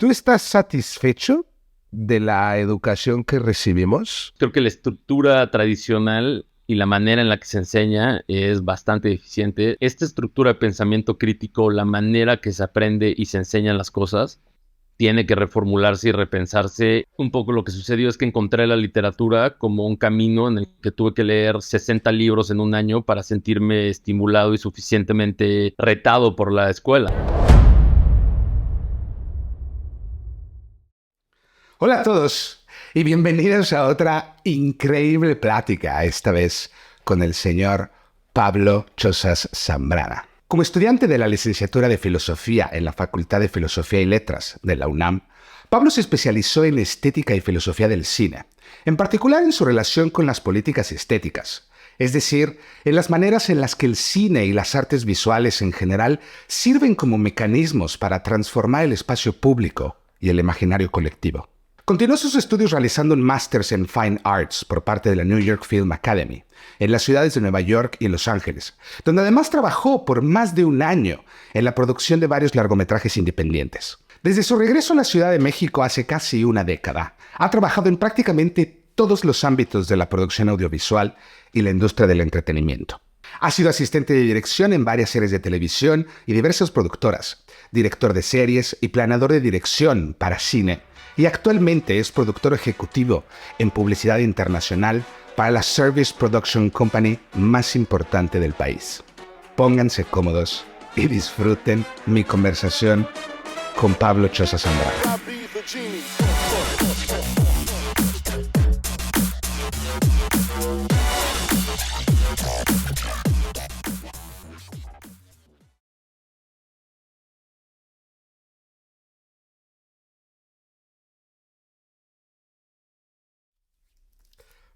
¿Tú estás satisfecho de la educación que recibimos? Creo que la estructura tradicional y la manera en la que se enseña es bastante deficiente. Esta estructura de pensamiento crítico, la manera que se aprende y se enseñan las cosas, tiene que reformularse y repensarse. Un poco lo que sucedió es que encontré la literatura como un camino en el que tuve que leer 60 libros en un año para sentirme estimulado y suficientemente retado por la escuela. Hola a todos y bienvenidos a otra increíble plática, esta vez con el señor Pablo Chozas Zambrana. Como estudiante de la licenciatura de Filosofía en la Facultad de Filosofía y Letras de la UNAM, Pablo se especializó en estética y filosofía del cine, en particular en su relación con las políticas estéticas, es decir, en las maneras en las que el cine y las artes visuales en general sirven como mecanismos para transformar el espacio público y el imaginario colectivo. Continuó sus estudios realizando un máster en Fine Arts por parte de la New York Film Academy, en las ciudades de Nueva York y Los Ángeles, donde además trabajó por más de un año en la producción de varios largometrajes independientes. Desde su regreso a la Ciudad de México hace casi una década, ha trabajado en prácticamente todos los ámbitos de la producción audiovisual y la industria del entretenimiento. Ha sido asistente de dirección en varias series de televisión y diversas productoras, director de series y planeador de dirección para cine, y actualmente es productor ejecutivo en publicidad internacional para la Service Production Company más importante del país. Pónganse cómodos y disfruten mi conversación con Pablo Chozas Zambrana.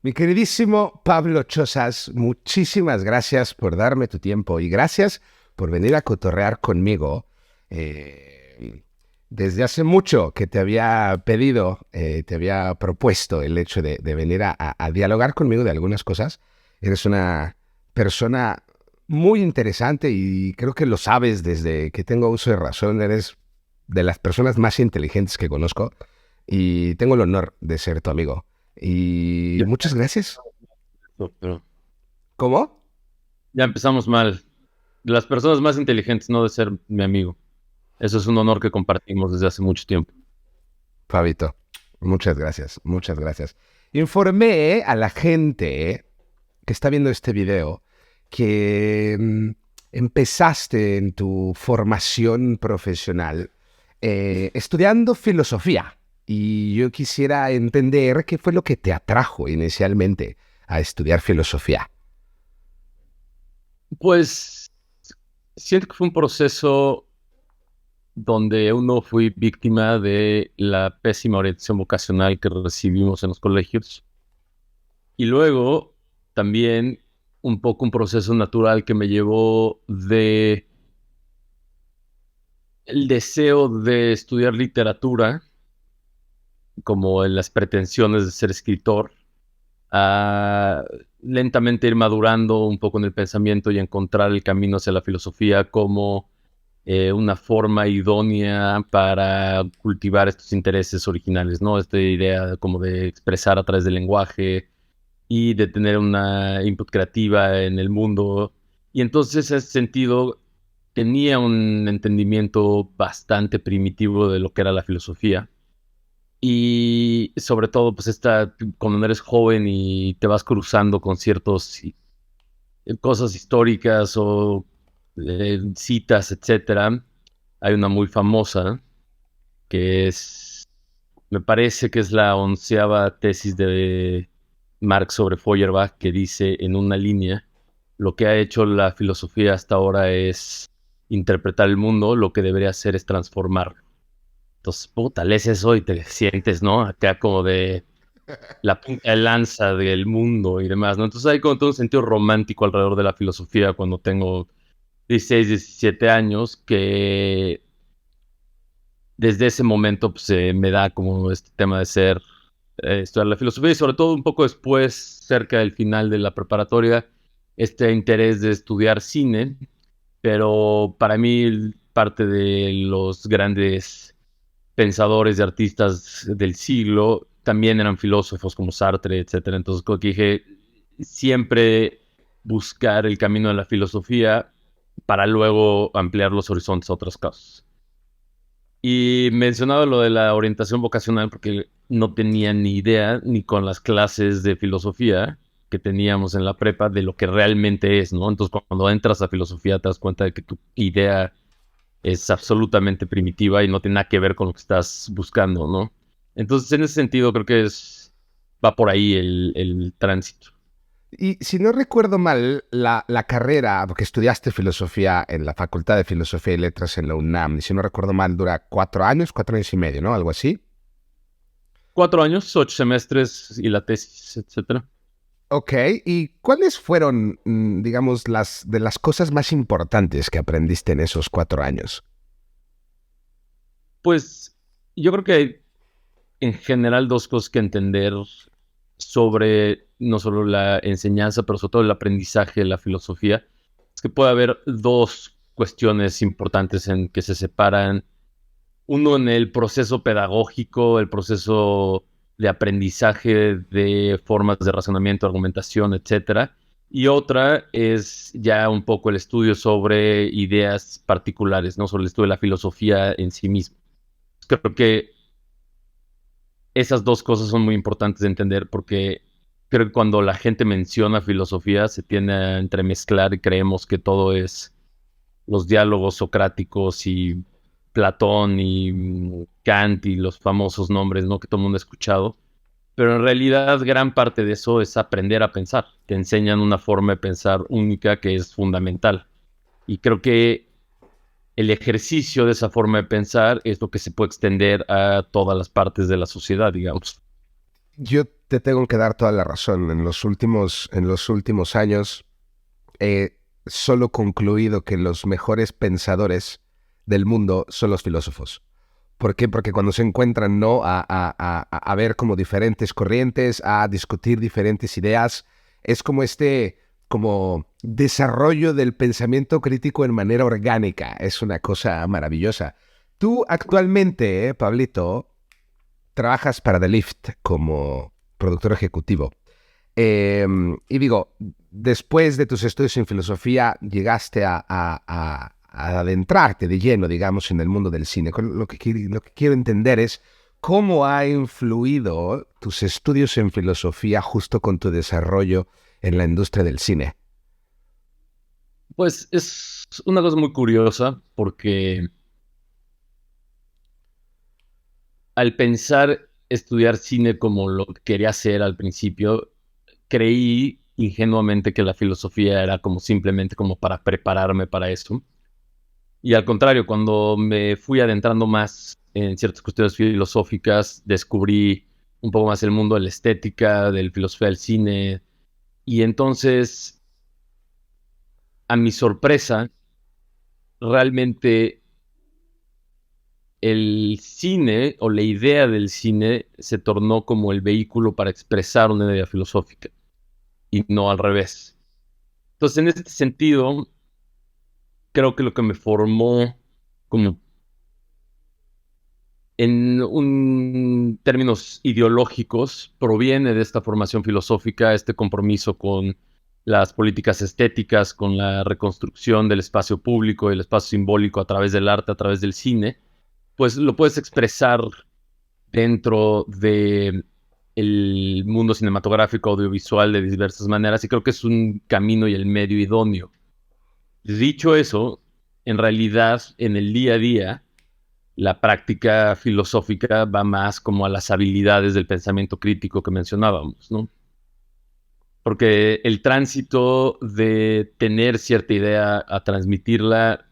Mi queridísimo Pablo Chozas, muchísimas gracias por darme tu tiempo y gracias por venir a cotorrear conmigo. Desde hace mucho que te había pedido, te había propuesto el hecho de venir a dialogar conmigo de algunas cosas. Eres una persona muy interesante y creo que lo sabes desde que tengo uso de razón. Eres de las personas más inteligentes que conozco y tengo el honor de ser tu amigo. Y Ya, muchas gracias. pero ¿Cómo? ya empezamos mal. Las personas más inteligentes no de ser mi amigo. Eso es un honor que compartimos desde hace mucho tiempo. Fabito, muchas gracias, muchas gracias. Informé a la gente que está viendo este video que empezaste en tu formación profesional estudiando filosofía y yo quisiera entender qué fue lo que te atrajo inicialmente a estudiar filosofía. Pues siento que fue un proceso donde uno fui víctima de la pésima orientación vocacional que recibimos en los colegios. Y luego también un poco un proceso natural que me llevó de el deseo de estudiar literatura, como en las pretensiones de ser escritor, a lentamente ir madurando un poco en el pensamiento y encontrar el camino hacia la filosofía como una forma idónea para cultivar estos intereses originales, ¿no? Esta idea como de expresar a través del lenguaje y de tener una input creativa en el mundo. Y entonces, en ese sentido, tenía un entendimiento bastante primitivo de lo que era la filosofía. Y sobre todo, pues cuando eres joven y te vas cruzando con ciertas cosas históricas o citas, etcétera. Hay una muy famosa que me parece que es la 11ª tesis de Marx sobre Feuerbach, que dice en una línea: lo que ha hecho la filosofía hasta ahora es interpretar el mundo, lo que debería hacer es transformarlo. Entonces, puta, lees eso y te sientes, ¿no? Acá como de la punta de lanza del mundo y demás, ¿no? Entonces hay como todo un sentido romántico alrededor de la filosofía cuando tengo 16, 17 años, que desde ese momento pues, me da como este tema de estudiar la filosofía y sobre todo un poco después, cerca del final de la preparatoria, este interés de estudiar cine, pero para mí parte de los grandes pensadores y artistas del siglo también eran filósofos como Sartre, etcétera. Entonces, como que dije, siempre buscar el camino de la filosofía para luego ampliar los horizontes a otras cosas. Y mencionaba lo de la orientación vocacional porque no tenía ni idea, ni con las clases de filosofía que teníamos en la prepa, de lo que realmente es, ¿no? Entonces, cuando entras a filosofía te das cuenta de que tu idea es absolutamente primitiva y no tiene nada que ver con lo que estás buscando, ¿no? Entonces, en ese sentido, creo que va por ahí el tránsito. Y si no recuerdo mal, la carrera, porque estudiaste filosofía en la Facultad de Filosofía y Letras en la UNAM, y si no recuerdo mal, dura 4 años y medio, ¿no? Algo así. 4 años, 8 semestres y la tesis, etcétera. Ok, ¿y cuáles fueron, digamos, de las cosas más importantes que aprendiste en esos 4 años? Pues yo creo que hay en general dos cosas que entender sobre no solo la enseñanza, pero sobre todo el aprendizaje de la filosofía. Es que puede haber dos cuestiones importantes en que se separan. Uno en el proceso pedagógico, el proceso de aprendizaje de formas de razonamiento, argumentación, etcétera. Y otra es ya un poco el estudio sobre ideas particulares, no sobre el estudio de la filosofía en sí mismo. Creo que esas dos cosas son muy importantes de entender porque creo que cuando la gente menciona filosofía se tiende a entremezclar y creemos que todo es los diálogos socráticos y Platón y Kant y los famosos nombres, ¿no? Que todo el mundo ha escuchado. Pero en realidad gran parte de eso es aprender a pensar. Te enseñan una forma de pensar única que es fundamental. Y creo que el ejercicio de esa forma de pensar es lo que se puede extender a todas las partes de la sociedad, digamos. Yo te tengo que dar toda la razón. En los últimos años he solo concluido que los mejores pensadores del mundo son los filósofos. ¿Por qué? Porque cuando se encuentran, ¿no? A ver como diferentes corrientes, a discutir diferentes ideas, es como como desarrollo del pensamiento crítico en manera orgánica. Es una cosa maravillosa. Tú actualmente, Pablito, trabajas para The Lift como productor ejecutivo. Eh, y digo, después de tus estudios en filosofía, llegaste a adentrarte de lleno, digamos, en el mundo del cine. Lo que quiero entender es cómo ha influido tus estudios en filosofía justo con tu desarrollo en la industria del cine. Pues es una cosa muy curiosa porque al pensar estudiar cine como lo que quería hacer al principio, creí ingenuamente que la filosofía era como simplemente como para prepararme para eso. Y al contrario, cuando me fui adentrando más en ciertas cuestiones filosóficas, descubrí un poco más el mundo de la estética, del filosofía del cine. Y entonces, a mi sorpresa, realmente el cine o la idea del cine se tornó como el vehículo para expresar una idea filosófica y no al revés. Entonces, en este sentido, creo que lo que me formó como términos ideológicos proviene de esta formación filosófica, este compromiso con las políticas estéticas, con la reconstrucción del espacio público y el espacio simbólico a través del arte, a través del cine, pues lo puedes expresar dentro de el mundo cinematográfico audiovisual de diversas maneras y creo que es un camino y el medio idóneo. Dicho eso, en realidad en el día a día la práctica filosófica va más como a las habilidades del pensamiento crítico que mencionábamos, ¿no? Porque el tránsito de tener cierta idea a transmitirla,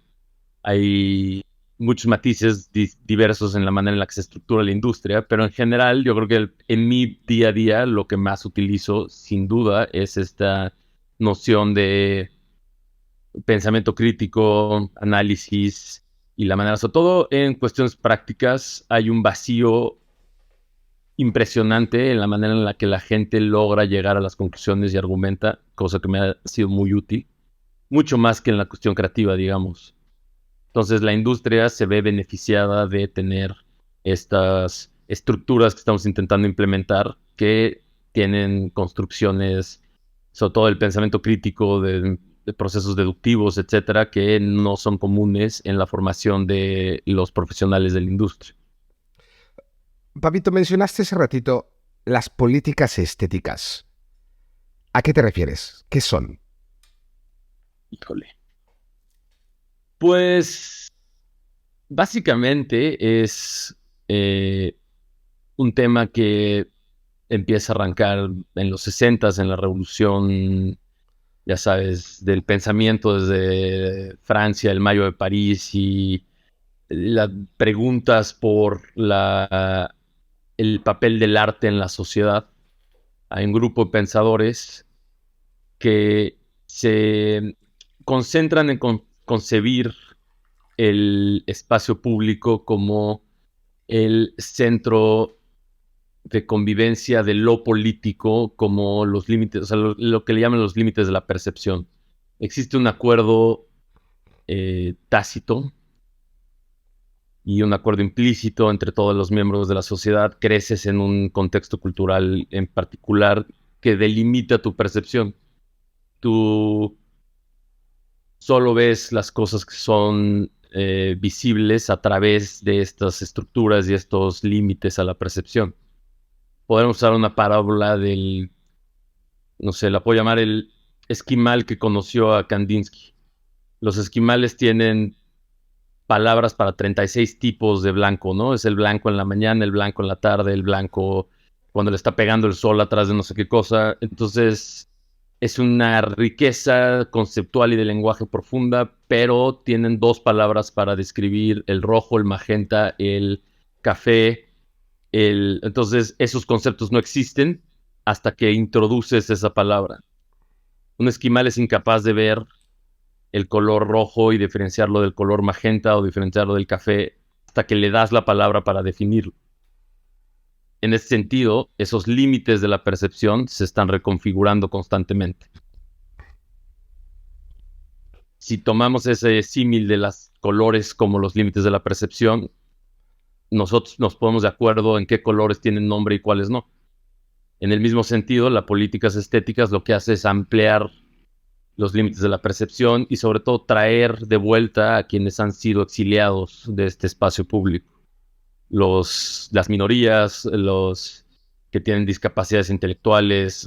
hay muchos matices diversos en la manera en la que se estructura la industria, pero en general yo creo que en mi día a día lo que más utilizo sin duda es esta noción de pensamiento crítico, análisis y la manera, sobre todo en cuestiones prácticas, hay un vacío impresionante en la manera en la que la gente logra llegar a las conclusiones y argumenta, cosa que me ha sido muy útil, mucho más que en la cuestión creativa, digamos. Entonces la industria se ve beneficiada de tener estas estructuras que estamos intentando implementar que tienen construcciones, sobre todo el pensamiento crítico de procesos deductivos, etcétera, que no son comunes en la formación de los profesionales de la industria. Papito, mencionaste hace ratito las políticas estéticas. ¿A qué te refieres? ¿Qué son? Híjole. Pues básicamente es un tema que empieza a arrancar en los 60s, en la revolución, ya sabes, del pensamiento desde Francia, el Mayo de París y las preguntas por el papel del arte en la sociedad. Hay un grupo de pensadores que se concentran en concebir el espacio público como el centro de convivencia de lo político, como los límites, o sea, lo que le llaman los límites de la percepción. Existe un acuerdo tácito y un acuerdo implícito entre todos los miembros de la sociedad. Creces en un contexto cultural en particular que delimita tu percepción. Tú solo ves las cosas que son visibles a través de estas estructuras y estos límites a la percepción. Podemos usar una parábola del, no sé, la puedo llamar el esquimal que conoció a Kandinsky. Los esquimales tienen palabras para 36 tipos de blanco, ¿no? Es el blanco en la mañana, el blanco en la tarde, el blanco cuando le está pegando el sol atrás de no sé qué cosa. Entonces, es una riqueza conceptual y de lenguaje profunda, pero tienen dos palabras para describir el rojo, el magenta, el café. Entonces, esos conceptos no existen hasta que introduces esa palabra. Un esquimal es incapaz de ver el color rojo y diferenciarlo del color magenta o diferenciarlo del café hasta que le das la palabra para definirlo. En ese sentido, esos límites de la percepción se están reconfigurando constantemente. Si tomamos ese símil de los colores como los límites de la percepción, nosotros nos ponemos de acuerdo en qué colores tienen nombre y cuáles no. En el mismo sentido, las políticas estéticas lo que hace es ampliar los límites de la percepción y sobre todo traer de vuelta a quienes han sido exiliados de este espacio público. Las minorías, los que tienen discapacidades intelectuales,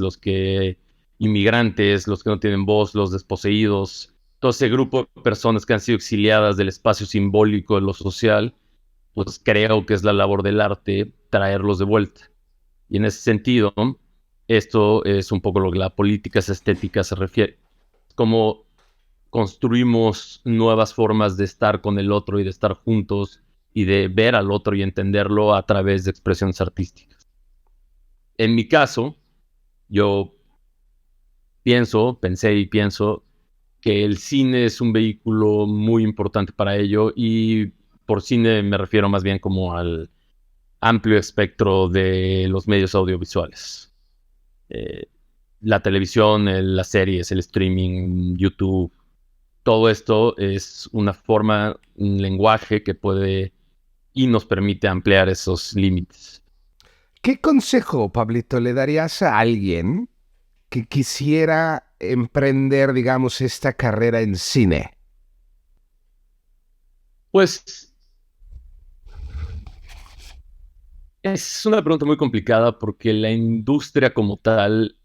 inmigrantes, los que no tienen voz, los desposeídos, todo ese grupo de personas que han sido exiliadas del espacio simbólico de lo social, pues creo que es la labor del arte traerlos de vuelta. Y en ese sentido, esto es un poco lo que la política estética se refiere. Cómo construimos nuevas formas de estar con el otro y de estar juntos y de ver al otro y entenderlo a través de expresiones artísticas. En mi caso, yo pensé y pienso que el cine es un vehículo muy importante para ello y por cine me refiero más bien como al amplio espectro de los medios audiovisuales. La televisión, las series, el streaming, YouTube, todo esto es una forma, un lenguaje que puede y nos permite ampliar esos límites. ¿Qué consejo, Pablito, le darías a alguien que quisiera emprender, digamos, esta carrera en cine? Pues es una pregunta muy complicada porque la industria como tal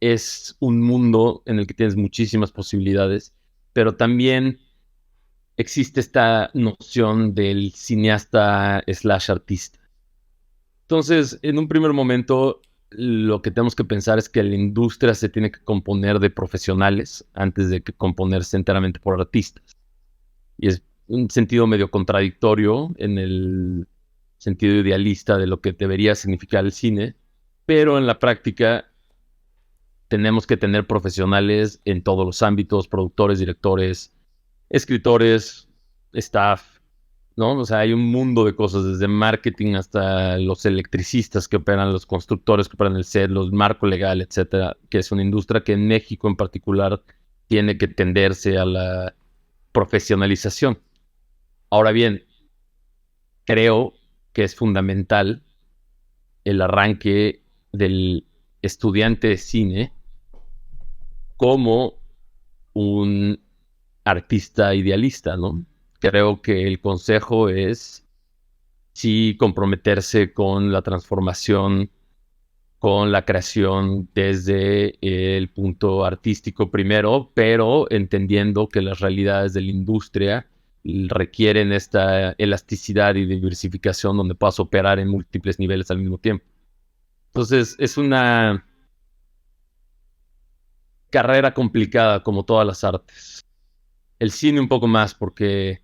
es un mundo en el que tienes muchísimas posibilidades, pero también existe esta noción del cineasta slash artista. Entonces, en un primer momento, lo que tenemos que pensar es que la industria se tiene que componer de profesionales antes de que componerse enteramente por artistas. Y es un sentido medio contradictorio en el sentido idealista de lo que debería significar el cine, pero en la práctica tenemos que tener profesionales en todos los ámbitos, productores, directores, escritores, staff, ¿no? O sea, hay un mundo de cosas, desde marketing hasta los electricistas que operan, los constructores que operan el set, los marco legal, etcétera, que es una industria que en México en particular tiene que tenderse a la profesionalización. Ahora bien, creo que es fundamental el arranque del estudiante de cine como un artista idealista, ¿no? Creo que el consejo es sí comprometerse con la transformación, con la creación desde el punto artístico primero, pero entendiendo que las realidades de la industria requieren esta elasticidad y diversificación donde puedas operar en múltiples niveles al mismo tiempo. Entonces, es una carrera complicada como todas las artes. El cine un poco más porque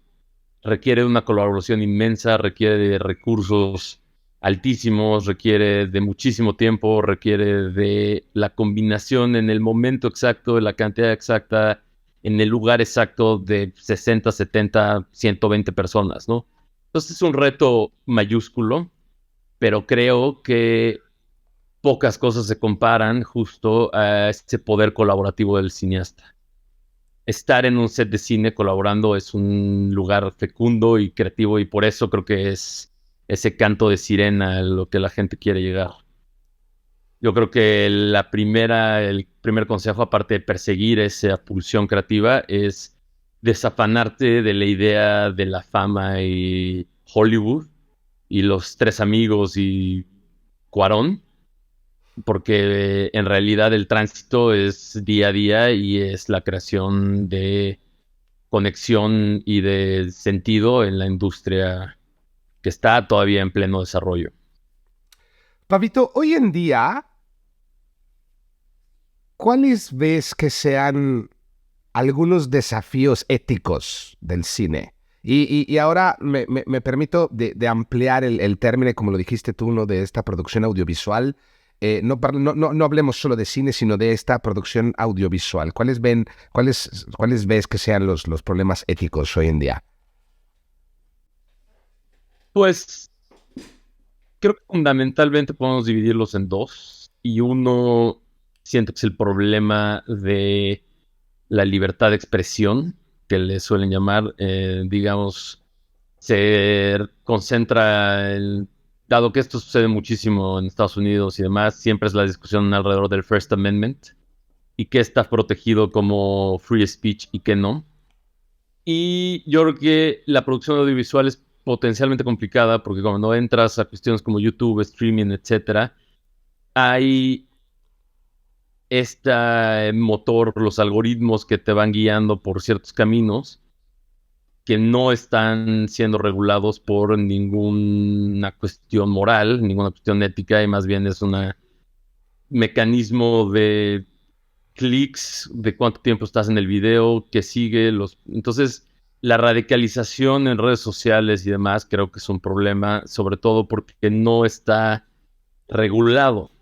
requiere de una colaboración inmensa, requiere de recursos altísimos, requiere de muchísimo tiempo, requiere de la combinación en el momento exacto, de la cantidad exacta, en el lugar exacto de 60, 70, 120 personas, ¿no? Entonces es un reto mayúsculo, pero creo que pocas cosas se comparan justo a este poder colaborativo del cineasta. Estar en un set de cine colaborando es un lugar fecundo y creativo y por eso creo que es ese canto de sirena a lo que la gente quiere llegar. Yo creo que el primer consejo, aparte de perseguir esa pulsión creativa, es desafanarte de la idea de la fama y Hollywood y los tres amigos y Cuarón, porque en realidad el tránsito es día a día y es la creación de conexión y de sentido en la industria que está todavía en pleno desarrollo. Pavito, hoy en día, ¿cuáles ves que sean algunos desafíos éticos del cine? Y ahora me permito de ampliar el término, como lo dijiste tú, ¿no? De esta producción audiovisual. No hablemos solo de cine, sino de esta producción audiovisual. ¿Cuáles ves que sean los problemas éticos hoy en día? Pues creo que fundamentalmente podemos dividirlos en dos. Y uno siento que es el problema de la libertad de expresión, que le suelen llamar, digamos, se concentra en, dado que esto sucede muchísimo en Estados Unidos y demás, siempre es la discusión alrededor del First Amendment y qué está protegido como free speech y qué no. Y yo creo que la producción audiovisual es potencialmente complicada porque cuando entras a cuestiones como YouTube, streaming, etcétera, hay este motor, los algoritmos que te van guiando por ciertos caminos que no están siendo regulados por ninguna cuestión moral, ninguna cuestión ética, y más bien es un mecanismo de clics, de cuánto tiempo estás en el video, que sigue los... Entonces, la radicalización en redes sociales y demás creo que es un problema, sobre todo porque no está regulado.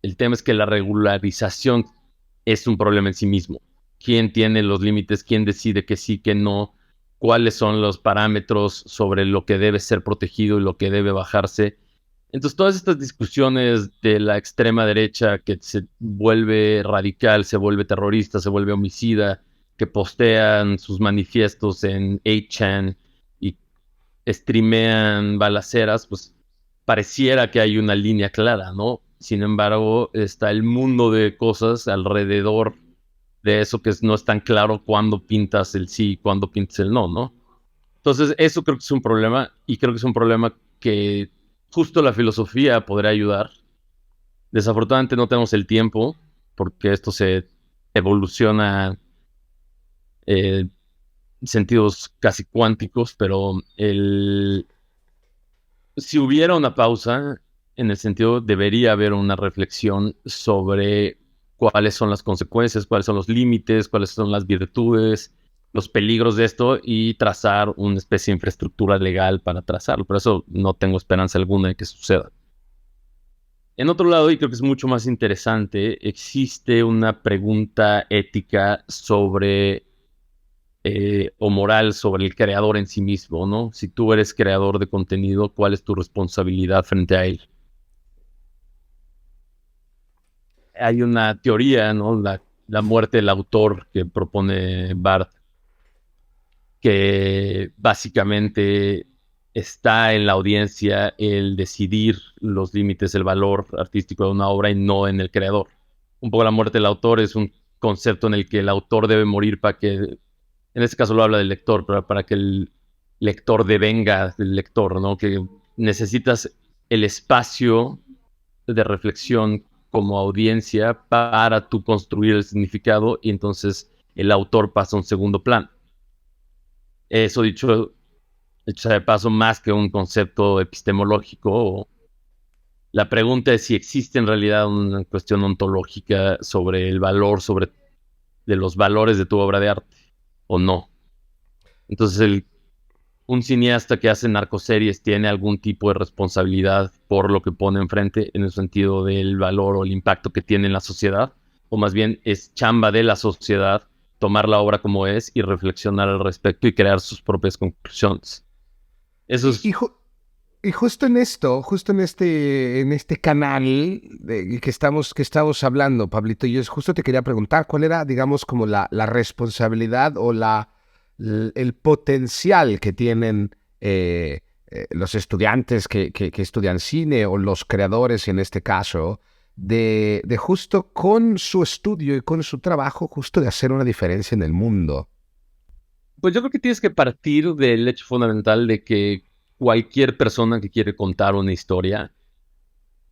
El tema es que la regularización es un problema en sí mismo. ¿Quién tiene los límites? ¿Quién decide que sí, que no? ¿Cuáles son los parámetros sobre lo que debe ser protegido y lo que debe bajarse? Entonces, todas estas discusiones de la extrema derecha que se vuelve radical, se vuelve terrorista, se vuelve homicida, que postean sus manifiestos en 8chan y streamean balaceras, pues pareciera que hay una línea clara, ¿no? Sin embargo, está el mundo de cosas alrededor de eso que no es tan claro cuándo pintas el sí y cuándo pintas el no, ¿no? Entonces, eso creo que es un problema y creo que es un problema que justo la filosofía podría ayudar. Desafortunadamente no tenemos el tiempo porque esto se evoluciona en sentidos casi cuánticos, pero si hubiera una pausa, en el sentido debería haber una reflexión sobre cuáles son las consecuencias, cuáles son los límites, cuáles son las virtudes, los peligros de esto y trazar una especie de infraestructura legal para trazarlo. Por eso no tengo esperanza alguna de que suceda. En otro lado, y creo que es mucho más interesante, existe una pregunta ética sobre o moral sobre el creador en sí mismo, ¿no? Si tú eres creador de contenido, ¿cuál es tu responsabilidad frente a él? Hay una teoría, ¿no? La muerte del autor que propone Barth, que básicamente está en la audiencia el decidir los límites, el valor artístico de una obra y no en el creador. Un poco la muerte del autor es un concepto en el que el autor debe morir para que, en este caso lo habla del lector, pero para que el lector devenga del lector, ¿no? Que necesitas el espacio de reflexión como audiencia para tú construir el significado y entonces el autor pasa a un segundo plano. Eso dicho sea de paso, más que un concepto epistemológico, la pregunta es si existe en realidad una cuestión ontológica sobre el valor, de los valores de tu obra de arte, o no. Entonces, un cineasta que hace narcoseries tiene algún tipo de responsabilidad por lo que pone enfrente en el sentido del valor o el impacto que tiene en la sociedad, o más bien es chamba de la sociedad tomar la obra como es y reflexionar al respecto y crear sus propias conclusiones. Eso Y, es. y ju- y justo en esto, justo en este canal que estamos hablando, Pablito, yo justo te quería preguntar cuál era, digamos, como la responsabilidad o el potencial que tienen los estudiantes que estudian cine o los creadores en este caso, de justo con su estudio y con su trabajo, justo de hacer una diferencia en el mundo. Pues yo creo que tienes que partir del hecho fundamental de que cualquier persona que quiere contar una historia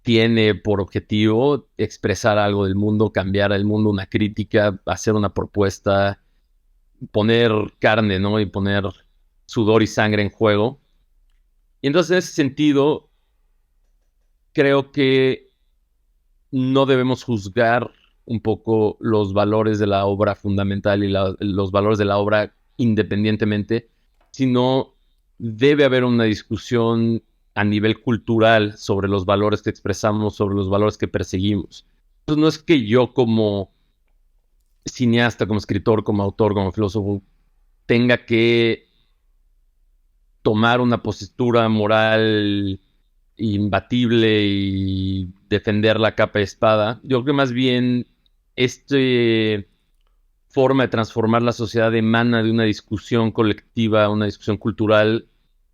tiene por objetivo expresar algo del mundo, cambiar el mundo, una crítica, hacer una propuesta, poner carne, ¿no? Y poner sudor y sangre en juego. Y entonces, en ese sentido, creo que no debemos juzgar un poco los valores de la obra fundamental y los valores de la obra independientemente, sino debe haber una discusión a nivel cultural sobre los valores que expresamos, sobre los valores que perseguimos. Entonces no es que yo como cineasta, como escritor, como autor, como filósofo, tenga que tomar una postura moral imbatible y defender la capa y espada. Yo creo que más bien esta forma de transformar la sociedad emana de una discusión colectiva, una discusión cultural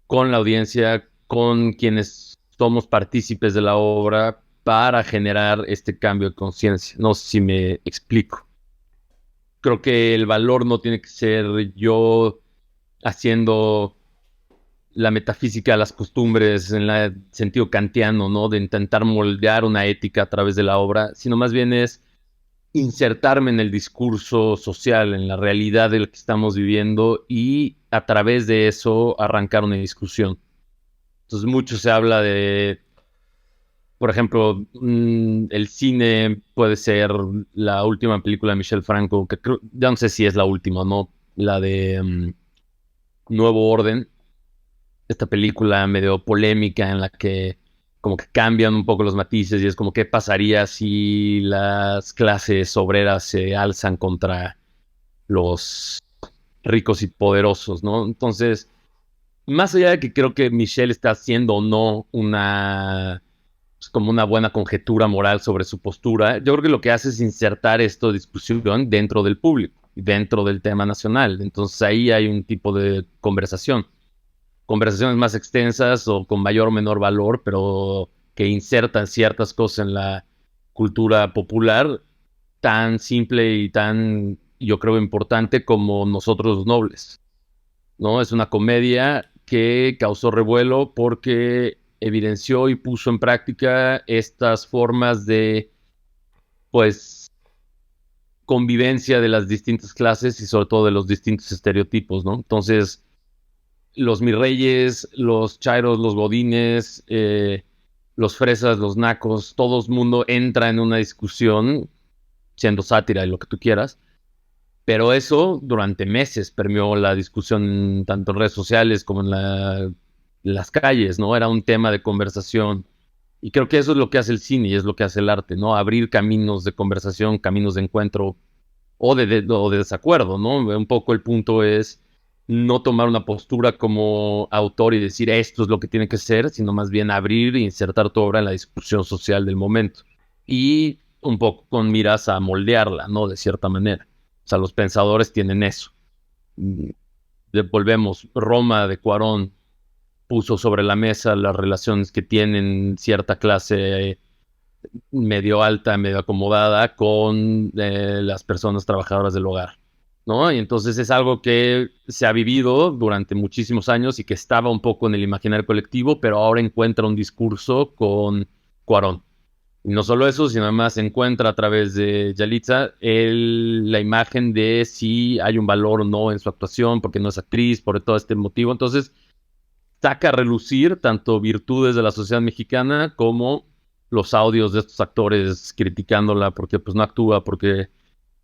con la audiencia, con quienes somos partícipes de la obra para generar este cambio de conciencia. No sé si me explico. Creo que el valor no tiene que ser yo haciendo la metafísica, las costumbres, en el sentido kantiano, ¿no? De intentar moldear una ética a través de la obra, sino más bien es insertarme en el discurso social, en la realidad de lo que estamos viviendo y a través de eso arrancar una discusión. Entonces mucho se habla de, por ejemplo, el cine puede ser la última película de Michel Franco, que creo, ya no sé si es la última, ¿no? La de Nuevo Orden, esta película medio polémica en la que como que cambian un poco los matices y es como qué pasaría si las clases obreras se alzan contra los ricos y poderosos, ¿no? Entonces, más allá de que creo que Michelle está haciendo o no una pues, como una buena conjetura moral sobre su postura, yo creo que lo que hace es insertar esto de discusión dentro del público, dentro del tema nacional. Entonces ahí hay un tipo de conversaciones más extensas o con mayor o menor valor, pero que insertan ciertas cosas en la cultura popular tan simple y tan, yo creo, importante como Nosotros los Nobles, ¿no? Es una comedia que causó revuelo porque evidenció y puso en práctica estas formas de, pues, convivencia de las distintas clases y sobre todo de los distintos estereotipos, ¿no? Entonces, los mirreyes, los chairos, los godines, los fresas, los nacos, todo el mundo entra en una discusión, siendo sátira y lo que tú quieras, pero eso durante meses permeó la discusión tanto en redes sociales como las calles, ¿no? Era un tema de conversación. Y creo que eso es lo que hace el cine y es lo que hace el arte, ¿no? Abrir caminos de conversación, caminos de encuentro o de desacuerdo, ¿no? Un poco el punto es no tomar una postura como autor y decir esto es lo que tiene que ser, sino más bien abrir e insertar tu obra en la discusión social del momento. Y un poco con miras a moldearla, ¿no? De cierta manera. O sea, los pensadores tienen eso. Mm, Volvemos, Roma de Cuarón. puso sobre la mesa las relaciones que tienen cierta clase medio alta, medio acomodada con las personas trabajadoras del hogar, ¿no? Y entonces es algo que se ha vivido durante muchísimos años y que estaba un poco en el imaginario colectivo, pero ahora encuentra un discurso con Cuarón. Y no solo eso, sino además encuentra a través de Yalitza la imagen de si hay un valor o no en su actuación, porque no es actriz, por todo este motivo. Entonces, saca a relucir tanto virtudes de la sociedad mexicana como los audios de estos actores criticándola porque pues no actúa, porque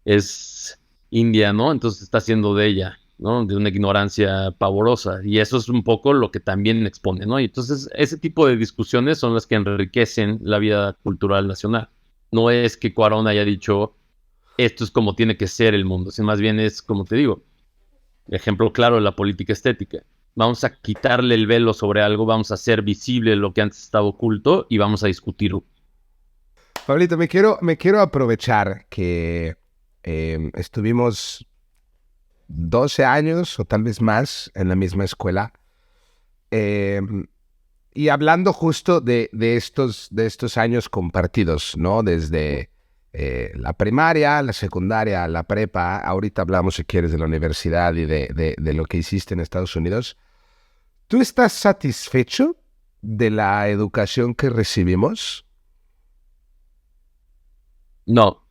es india, ¿no? Entonces está haciendo de ella, ¿no? De una ignorancia pavorosa. Y eso es un poco lo que también expone, ¿no? Y entonces ese tipo de discusiones son las que enriquecen la vida cultural nacional. No es que Cuarón haya dicho, esto es como tiene que ser el mundo, sino más bien es, como te digo, ejemplo claro de la política estética. Vamos a quitarle el velo sobre algo, vamos a hacer visible lo que antes estaba oculto y vamos a discutirlo. Pablito, me quiero aprovechar que estuvimos 12 años o tal vez más en la misma escuela. Eh, y hablando justo de estos años compartidos, ¿no? Desde la primaria, la secundaria, la prepa. Ahorita hablamos, si quieres, de la universidad y de lo que hiciste en Estados Unidos. ¿Tú estás satisfecho de la educación que recibimos? No,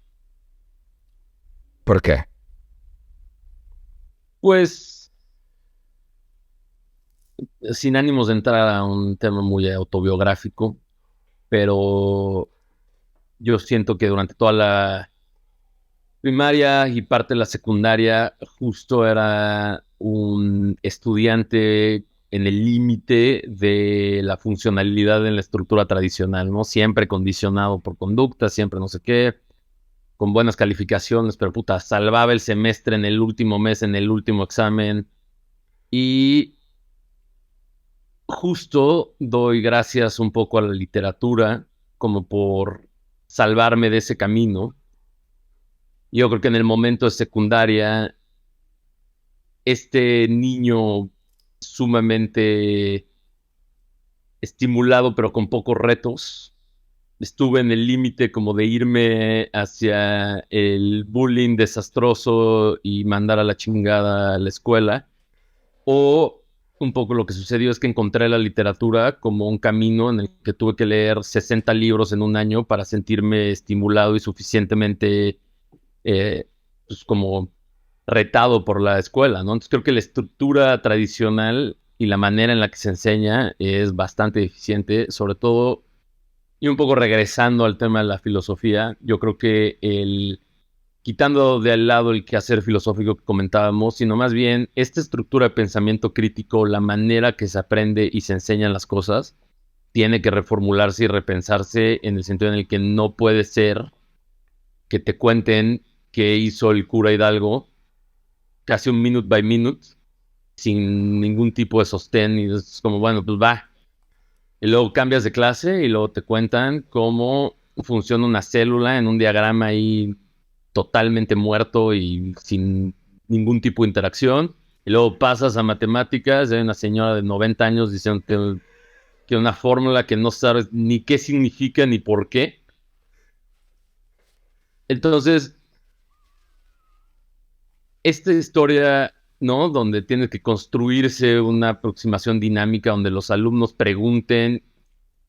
¿Por qué? pues sin ánimos de entrar a un tema muy autobiográfico, pero yo siento que durante toda la primaria y parte de la secundaria justo era un estudiante en el límite de la funcionalidad en la estructura tradicional, ¿no? Siempre condicionado por conducta, siempre no sé qué, con buenas calificaciones, pero puta, salvaba el semestre en el último mes, en el último examen. Y justo doy gracias un poco a la literatura como por salvarme de ese camino. Yo creo que en el momento de secundaria, este niño sumamente estimulado pero con pocos retos, estuve en el límite como de irme hacia el bullying desastroso y mandar a la chingada a la escuela. O un poco lo que sucedió es que encontré la literatura como un camino en el que tuve que leer 60 libros en un año para sentirme estimulado y suficientemente pues como retado por la escuela, ¿no? Entonces creo que la estructura tradicional y la manera en la que se enseña es bastante deficiente, sobre todo, y un poco regresando al tema de la filosofía, yo creo que quitando de al lado el quehacer filosófico que comentábamos, sino más bien esta estructura de pensamiento crítico, la manera que se aprende y se enseñan las cosas, tiene que reformularse y repensarse en el sentido en el que no puede ser que te cuenten qué hizo el cura Hidalgo casi un minute by minute, sin ningún tipo de sostén, y es como, bueno, pues va. Y luego cambias de clase y luego te cuentan cómo funciona una célula en un diagrama ahí totalmente muerto y sin ningún tipo de interacción. Y luego pasas a matemáticas, hay una señora de 90 años diciendo que una fórmula que no sabes ni qué significa ni por qué. Entonces, esta historia, ¿no? Donde tiene que construirse una aproximación dinámica donde los alumnos pregunten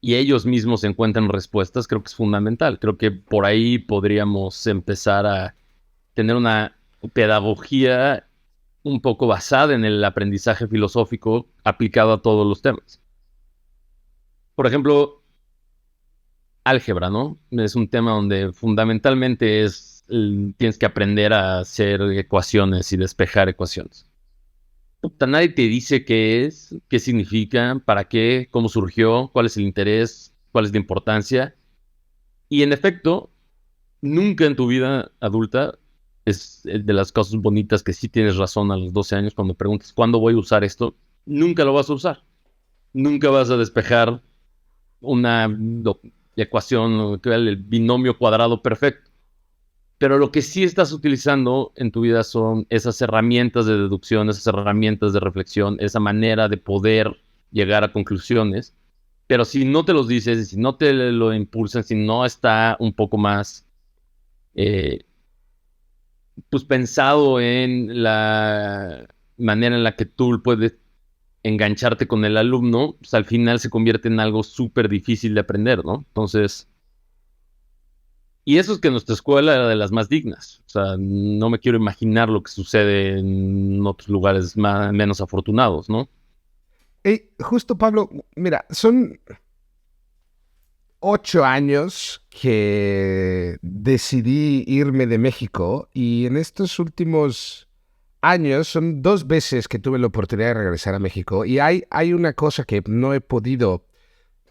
y ellos mismos encuentran respuestas, creo que es fundamental. Creo que por ahí podríamos empezar a tener una pedagogía un poco basada en el aprendizaje filosófico aplicado a todos los temas. Por ejemplo, álgebra, ¿no? Es un tema donde fundamentalmente tienes que aprender a hacer ecuaciones y despejar ecuaciones. Puta, nadie te dice qué es, qué significa, para qué, cómo surgió, cuál es el interés, cuál es la importancia. Y en efecto, nunca en tu vida adulta es de las cosas bonitas que sí tienes razón a los 12 años cuando preguntas cuándo voy a usar esto, nunca lo vas a usar. Nunca vas a despejar una ecuación, el binomio cuadrado perfecto. Pero lo que sí estás utilizando en tu vida son esas herramientas de deducción, esas herramientas de reflexión, esa manera de poder llegar a conclusiones, pero si no te los dices, si no te lo impulsan, si no está un poco más pues pensado en la manera en la que tú puedes engancharte con el alumno, pues al final se convierte en algo súper difícil de aprender, ¿no? Entonces, y eso es que nuestra escuela era de las más dignas. O sea, no me quiero imaginar lo que sucede en otros lugares menos afortunados, ¿no? Justo, Pablo, mira, son 8 años que decidí irme de México y en estos últimos años son 2 veces que tuve la oportunidad de regresar a México y hay una cosa que no he podido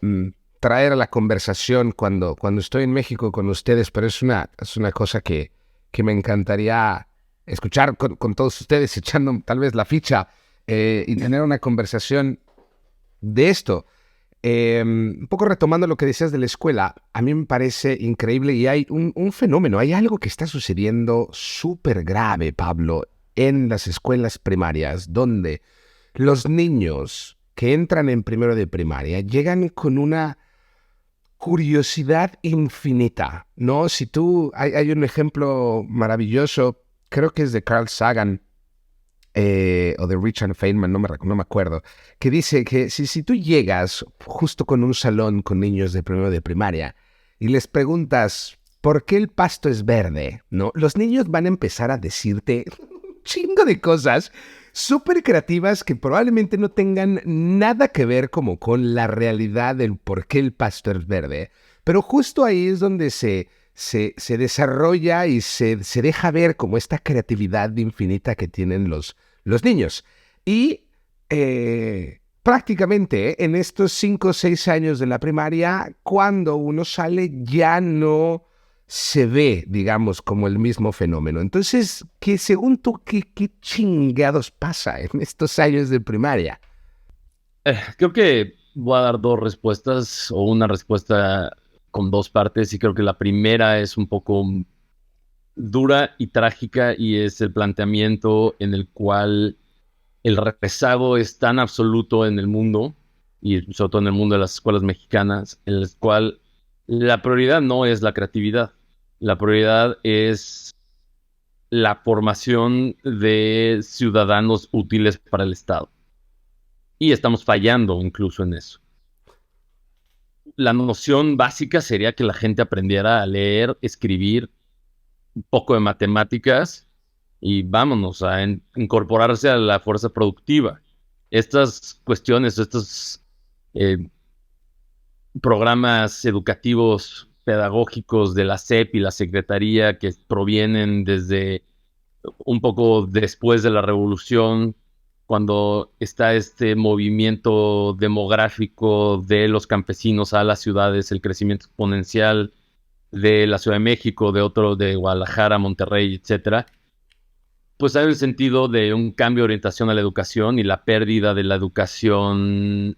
mm, traer a la conversación cuando estoy en México con ustedes, pero es una cosa que me encantaría escuchar con todos ustedes, echando tal vez la ficha y tener una conversación de esto. Un poco retomando lo que decías de la escuela, a mí me parece increíble y hay un fenómeno, hay algo que está sucediendo súper grave, Pablo, en las escuelas primarias, donde los niños que entran en primero de primaria llegan con una curiosidad infinita, ¿no? Si tú, hay un ejemplo maravilloso, creo que es de Carl Sagan, o de Richard Feynman, no me acuerdo, que dice que si tú llegas justo con un salón con niños de primero de primaria y les preguntas por qué el pasto es verde, ¿no? Los niños van a empezar a decirte un chingo de cosas súper creativas que probablemente no tengan nada que ver como con la realidad del por qué el pasto es verde, pero justo ahí es donde se desarrolla y se deja ver como esta creatividad infinita que tienen los niños. Y prácticamente en estos 5 o 6 años de la primaria, cuando uno sale ya no se ve, digamos, como el mismo fenómeno. Entonces, que según tú, ¿qué chingados pasa en estos años de primaria? Creo que voy a dar dos respuestas o una respuesta con dos partes y creo que la primera es un poco dura y trágica y es el planteamiento en el cual el rezago es tan absoluto en el mundo y sobre todo en el mundo de las escuelas mexicanas, en el cual la prioridad no es la creatividad, la prioridad es la formación de ciudadanos útiles para el Estado. Y estamos fallando incluso en eso. La noción básica sería que la gente aprendiera a leer, escribir, un poco de matemáticas y vámonos a incorporarse a la fuerza productiva. Estas cuestiones, estos eh, programas educativos pedagógicos de la SEP y la Secretaría que provienen desde un poco después de la revolución, cuando está este movimiento demográfico de los campesinos a las ciudades, el crecimiento exponencial de la Ciudad de México, de otro de Guadalajara, Monterrey, etcétera, pues hay el sentido de un cambio de orientación a la educación y la pérdida de la educación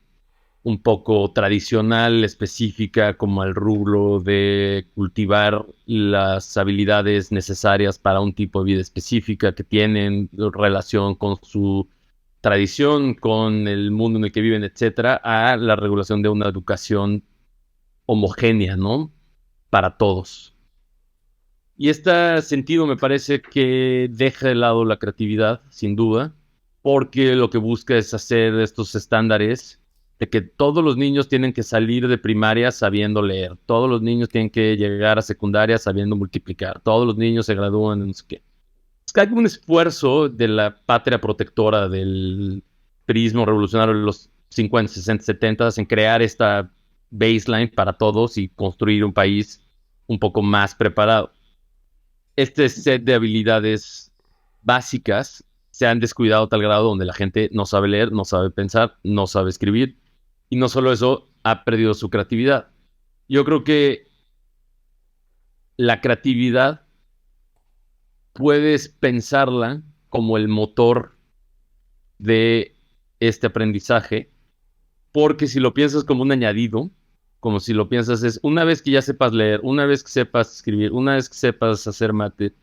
un poco tradicional, específica, como el rubro de cultivar las habilidades necesarias para un tipo de vida específica que tienen relación con su tradición, con el mundo en el que viven, etcétera, a la regulación de una educación homogénea, ¿no? Para todos. Y este sentido me parece que deja de lado la creatividad, sin duda, porque lo que busca es hacer estos estándares de que todos los niños tienen que salir de primaria sabiendo leer, todos los niños tienen que llegar a secundaria sabiendo multiplicar, todos los niños se gradúan en no sé qué. Es que hay un esfuerzo de la patria protectora del prismo revolucionario de los 50, 60, 70 en crear esta baseline para todos y construir un país un poco más preparado. Este set de habilidades básicas se han descuidado a tal grado donde la gente no sabe leer, no sabe pensar, no sabe escribir. Y no solo eso, ha perdido su creatividad. Yo creo que la creatividad puedes pensarla como el motor de este aprendizaje, porque si lo piensas como un añadido, como si lo piensas es una vez que ya sepas leer, una vez que sepas escribir, una vez que sepas hacer mate,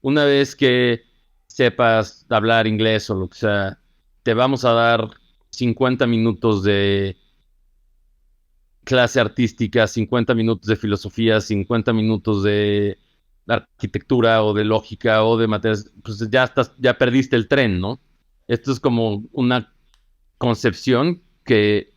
una vez que sepas hablar inglés o lo que sea, te vamos a dar 50 minutos de clase artística, 50 minutos de filosofía, 50 minutos de arquitectura o de lógica o de materias, pues ya perdiste el tren, ¿no? Esto es como una concepción que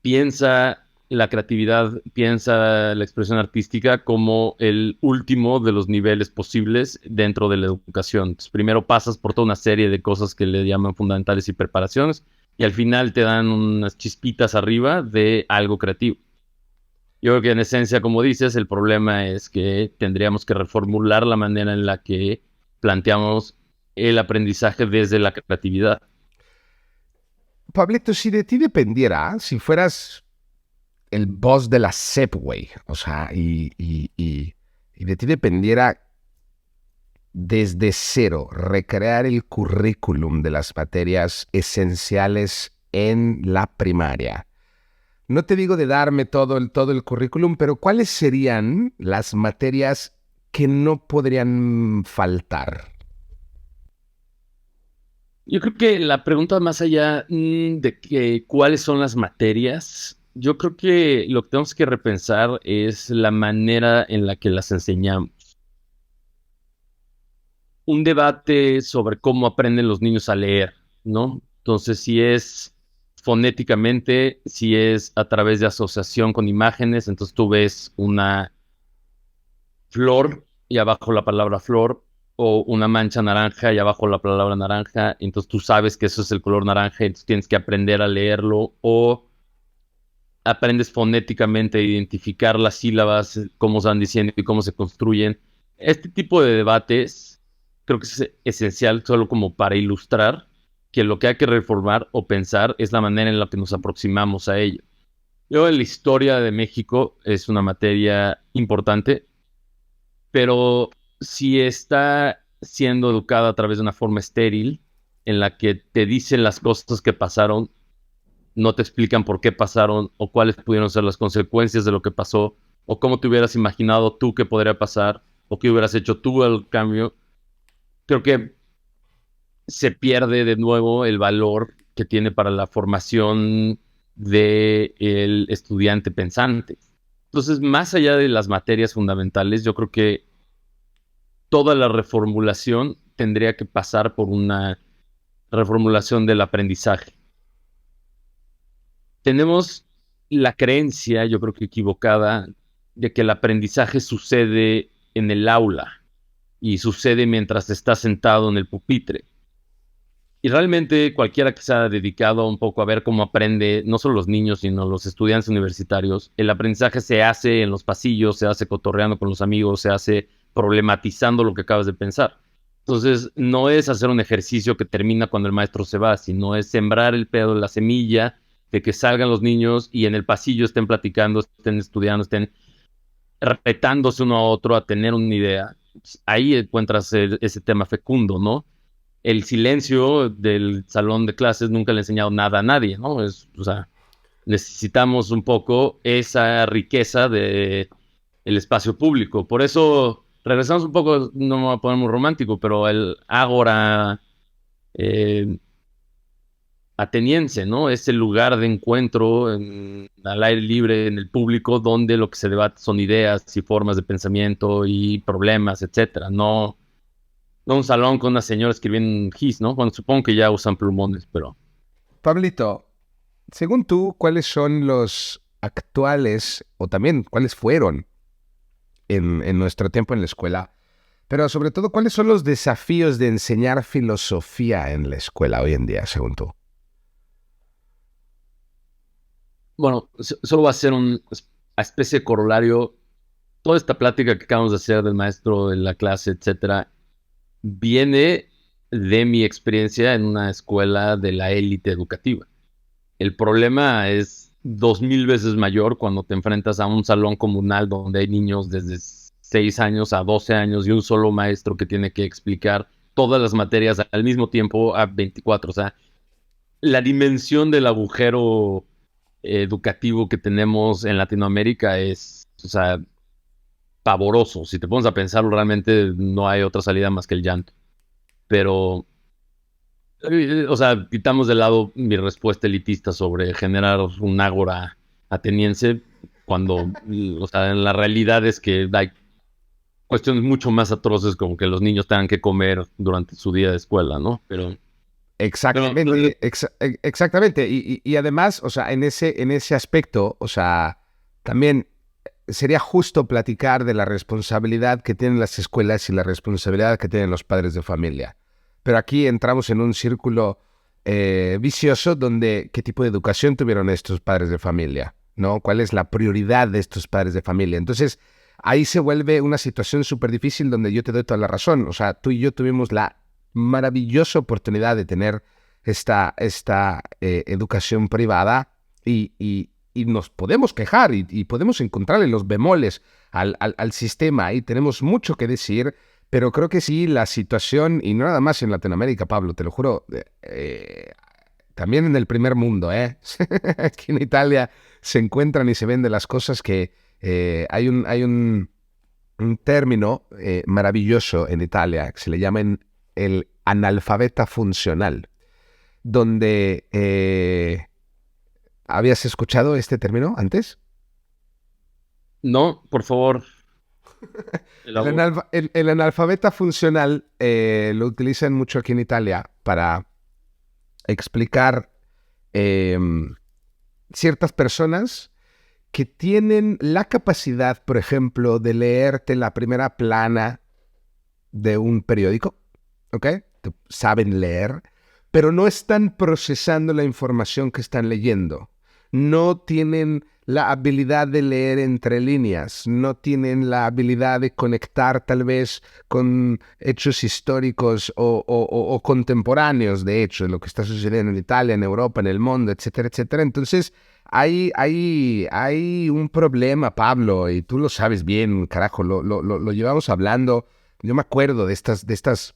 piensa la creatividad, piensa la expresión artística como el último de los niveles posibles dentro de la educación. Entonces, primero pasas por toda una serie de cosas que le llaman fundamentales y preparaciones, y al final te dan unas chispitas arriba de algo creativo. Yo creo que en esencia, como dices, el problema es que tendríamos que reformular la manera en la que planteamos el aprendizaje desde la creatividad. Pablito, si de ti dependiera, si fueras el boss de la SEP, güey, o sea, y de ti dependiera desde cero recrear el currículum de las materias esenciales en la primaria. No te digo de darme todo el currículum, pero ¿cuáles serían las materias que no podrían faltar? Yo creo que la pregunta más allá de que cuáles son las materias, yo creo que lo que tenemos que repensar es la manera en la que las enseñamos. Un debate sobre cómo aprenden los niños a leer, ¿no? Entonces, si es fonéticamente, si es a través de asociación con imágenes, entonces tú ves una flor y abajo la palabra flor, o una mancha naranja y abajo la palabra naranja, entonces tú sabes que eso es el color naranja, entonces tienes que aprender a leerlo, o aprendes fonéticamente a identificar las sílabas, cómo se van diciendo y cómo se construyen. Este tipo de debates creo que es esencial solo como para ilustrar que lo que hay que reformar o pensar es la manera en la que nos aproximamos a ello. Yo en la historia de México es una materia importante, pero si está siendo educada a través de una forma estéril, en la que te dicen las cosas que pasaron, no te explican por qué pasaron o cuáles pudieron ser las consecuencias de lo que pasó, o cómo te hubieras imaginado tú que podría pasar, o qué hubieras hecho tú al cambio, creo que se pierde de nuevo el valor que tiene para la formación del estudiante pensante. Entonces, más allá de las materias fundamentales, yo creo que toda la reformulación tendría que pasar por una reformulación del aprendizaje. Tenemos la creencia, yo creo que equivocada, de que el aprendizaje sucede en el aula y sucede mientras estás sentado en el pupitre. Y realmente cualquiera que se haya dedicado un poco a ver cómo aprende, no solo los niños, sino los estudiantes universitarios, el aprendizaje se hace en los pasillos, se hace cotorreando con los amigos, se hace problematizando lo que acabas de pensar. Entonces, no es hacer un ejercicio que termina cuando el maestro se va, sino es sembrar el pedo, la semilla, de que salgan los niños y en el pasillo estén platicando, estén estudiando, estén retándose uno a otro a tener una idea. Ahí encuentras ese tema fecundo, ¿no? El silencio del salón de clases nunca le ha enseñado nada a nadie, ¿no? O sea, necesitamos un poco esa riqueza de el espacio público. Por eso regresamos un poco, no me voy a poner muy romántico, pero el ágora eh, ateniense, ¿no? Es el lugar de encuentro al aire libre, en el público, donde lo que se debate son ideas y formas de pensamiento y problemas, etcétera. No un salón con una señora escribiendo GIS, ¿no? Bueno, supongo que ya usan plumones, pero... Pablito, según tú, ¿cuáles son los actuales, o también cuáles fueron en nuestro tiempo en la escuela? Pero sobre todo, ¿cuáles son los desafíos de enseñar filosofía en la escuela hoy en día, según tú? Bueno, solo va a ser una especie de corolario. Toda esta plática que acabamos de hacer del maestro, de la clase, etcétera, viene de mi experiencia en una escuela de la élite educativa. El problema es 2000 veces mayor cuando te enfrentas a un salón comunal donde hay niños desde 6 años a 12 años y un solo maestro que tiene que explicar todas las materias al mismo tiempo a 24. O sea, la dimensión del agujero educativo que tenemos en Latinoamérica es, o sea, pavoroso. Si te pones a pensarlo, realmente no hay otra salida más que el llanto. Pero O sea, quitamos de lado mi respuesta elitista sobre generar un ágora ateniense, cuando, o sea, en la realidad es que hay cuestiones mucho más atroces como que los niños tengan que comer durante su día de escuela, ¿no? Exactamente, exactamente. Y además, o sea, en ese aspecto, o sea, también sería justo platicar de la responsabilidad que tienen las escuelas y la responsabilidad que tienen los padres de familia. Pero aquí entramos en un círculo vicioso donde qué tipo de educación tuvieron estos padres de familia, ¿no? ¿Cuál es la prioridad de estos padres de familia? Entonces, ahí se vuelve una situación súper difícil donde yo te doy toda la razón. O sea, tú y yo tuvimos la maravillosa oportunidad de tener esta educación privada y nos podemos quejar y podemos encontrarle los bemoles al sistema y tenemos mucho que decir, pero creo que sí, la situación, y no nada más en Latinoamérica, Pablo, te lo juro, también en el primer mundo, ¿eh? Aquí en Italia se encuentran y se ven de las cosas que hay un término maravilloso en Italia que se le llama el analfabeta funcional, donde ¿habías escuchado este término antes? No, por favor. El analfabeta funcional lo utilizan mucho aquí en Italia para explicar eh, ciertas personas que tienen la capacidad, por ejemplo, de leerte la primera plana de un periódico, ¿ok? Saben leer, pero no están procesando la información que están leyendo. No tienen la habilidad de leer entre líneas, no tienen la habilidad de conectar tal vez con hechos históricos o contemporáneos, de hecho, de lo que está sucediendo en Italia, en Europa, en el mundo, etcétera, etcétera. Entonces, hay un problema, Pablo, y tú lo sabes bien, carajo, lo llevamos hablando. Yo me acuerdo de estas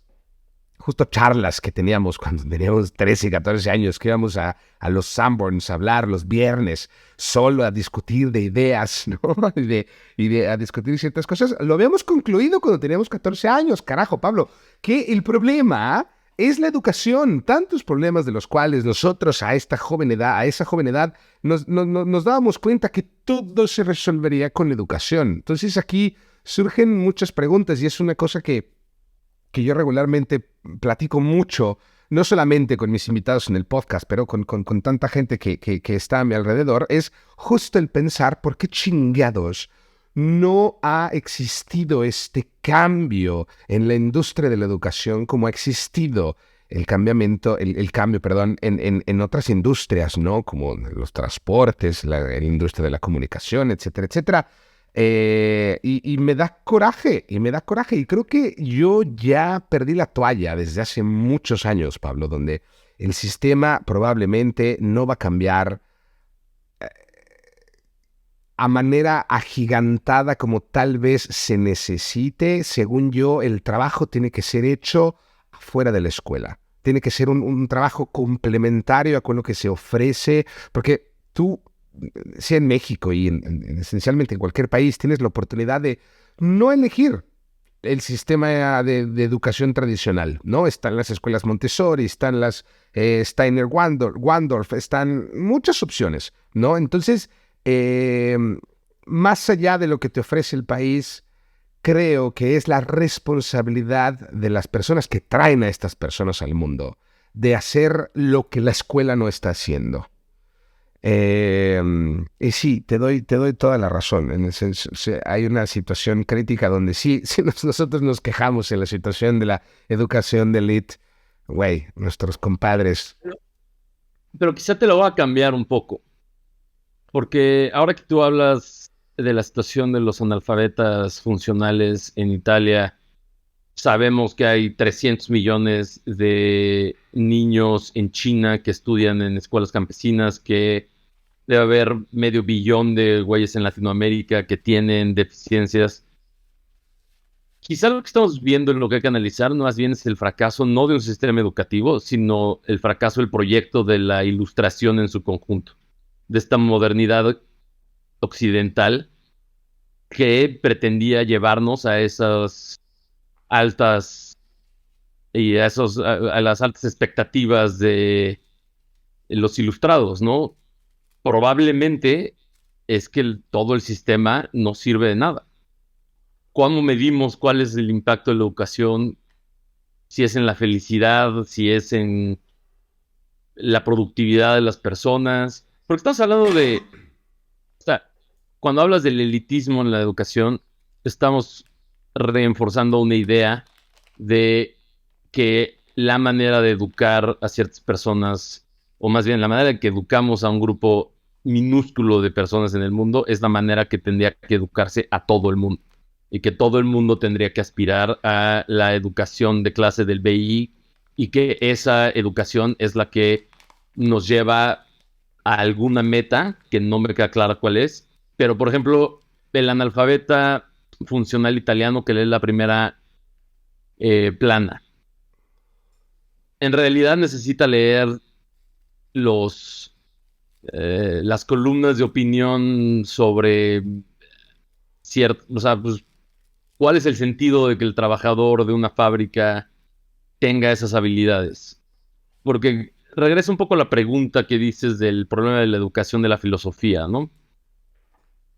justo charlas que teníamos cuando teníamos 13 y 14 años, que íbamos a los Sanborns a hablar los viernes, solo a discutir de ideas, ¿no? A discutir ciertas cosas. Lo habíamos concluido cuando teníamos 14 años, carajo, Pablo, que el problema es la educación, tantos problemas de los cuales nosotros a esa joven edad, nos dábamos cuenta que todo se resolvería con la educación. Entonces aquí surgen muchas preguntas y es una cosa que yo regularmente platico mucho, no solamente con mis invitados en el podcast, pero con tanta gente que está a mi alrededor, es justo el pensar por qué chingados no ha existido este cambio en la industria de la educación como ha existido el cambio, perdón, en otras industrias, ¿no? Como los transportes, la industria de la comunicación, etcétera, etcétera. Y me da coraje, y creo que yo ya perdí la toalla desde hace muchos años, Pablo, donde el sistema probablemente no va a cambiar a manera agigantada como tal vez se necesite. Según yo, el trabajo tiene que ser hecho fuera de la escuela. Tiene que ser un trabajo complementario a con lo que se ofrece, porque tú, sea en México y esencialmente en cualquier país, tienes la oportunidad de no elegir el sistema de educación tradicional, ¿no? Están las escuelas Montessori, están las Steiner Waldorf, están muchas opciones, ¿no? Entonces, eh, más allá de lo que te ofrece el país, creo que es la responsabilidad de las personas que traen a estas personas al mundo de hacer lo que la escuela no está haciendo. Y sí, te doy toda la razón. Hay una situación crítica donde sí, si nosotros nos quejamos en la situación de la educación de élite, güey, nuestros compadres. Pero quizá te lo voy a cambiar un poco, porque ahora que tú hablas de la situación de los analfabetas funcionales en Italia, sabemos que hay 300 millones de niños en China que estudian en escuelas campesinas, que debe haber medio billón de güeyes en Latinoamérica que tienen deficiencias. Quizá lo que estamos viendo en lo que hay que analizar no más bien es el fracaso no de un sistema educativo, sino el fracaso del proyecto de la ilustración en su conjunto, de esta modernidad occidental que pretendía llevarnos a esas altas y a las altas expectativas de los ilustrados, ¿no? Probablemente es que todo el sistema no sirve de nada. ¿Cómo medimos cuál es el impacto de la educación? Si es en la felicidad, si es en la productividad de las personas. Porque estamos hablando de... O sea, cuando hablas del elitismo en la educación, estamos reforzando una idea de que la manera de educar a ciertas personas, o más bien la manera en que educamos a un grupo minúsculo de personas en el mundo, es la manera que tendría que educarse a todo el mundo. Y que todo el mundo tendría que aspirar a la educación de clase del BI, y que esa educación es la que nos lleva a alguna meta, que no me queda clara cuál es. Pero, por ejemplo, el analfabeta funcional italiano que lee la primera plana, en realidad necesita leer las columnas de opinión sobre o sea, pues, ¿cuál es el sentido de que el trabajador de una fábrica tenga esas habilidades? Porque regresa un poco a la pregunta que dices del problema de la educación de la filosofía, ¿no?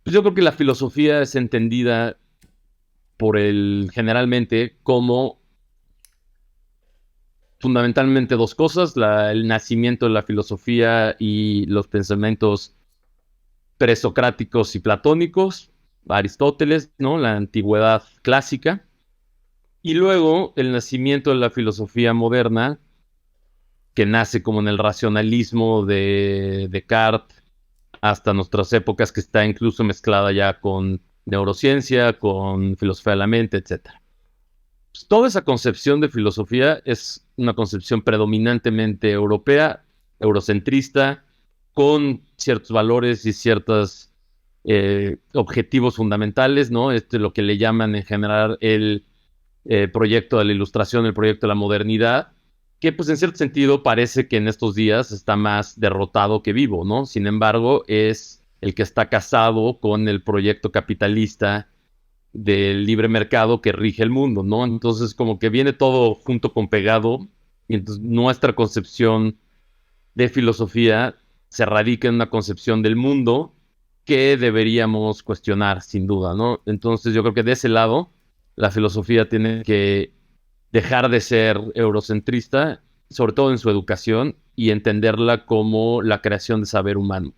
Pues yo creo que la filosofía es entendida generalmente como fundamentalmente dos cosas: el nacimiento de la filosofía y los pensamientos presocráticos y platónicos, Aristóteles, ¿no? La antigüedad clásica. Y luego el nacimiento de la filosofía moderna, que nace como en el racionalismo de Descartes hasta nuestras épocas, que está incluso mezclada ya con neurociencia, con filosofía de la mente, etc. Pues toda esa concepción de filosofía es una concepción predominantemente europea, eurocentrista, con ciertos valores y ciertos objetivos fundamentales, ¿no? Lo que le llaman en general el proyecto de la ilustración, el proyecto de la modernidad, que pues en cierto sentido parece que en estos días está más derrotado que vivo, ¿no? Sin embargo, es el que está casado con el proyecto capitalista del libre mercado que rige el mundo, ¿no? Entonces como que viene todo junto con pegado, y entonces nuestra concepción de filosofía se radica en una concepción del mundo que deberíamos cuestionar, sin duda, ¿no? Entonces yo creo que de ese lado la filosofía tiene que dejar de ser eurocentrista, sobre todo en su educación, y entenderla como la creación de saber humano.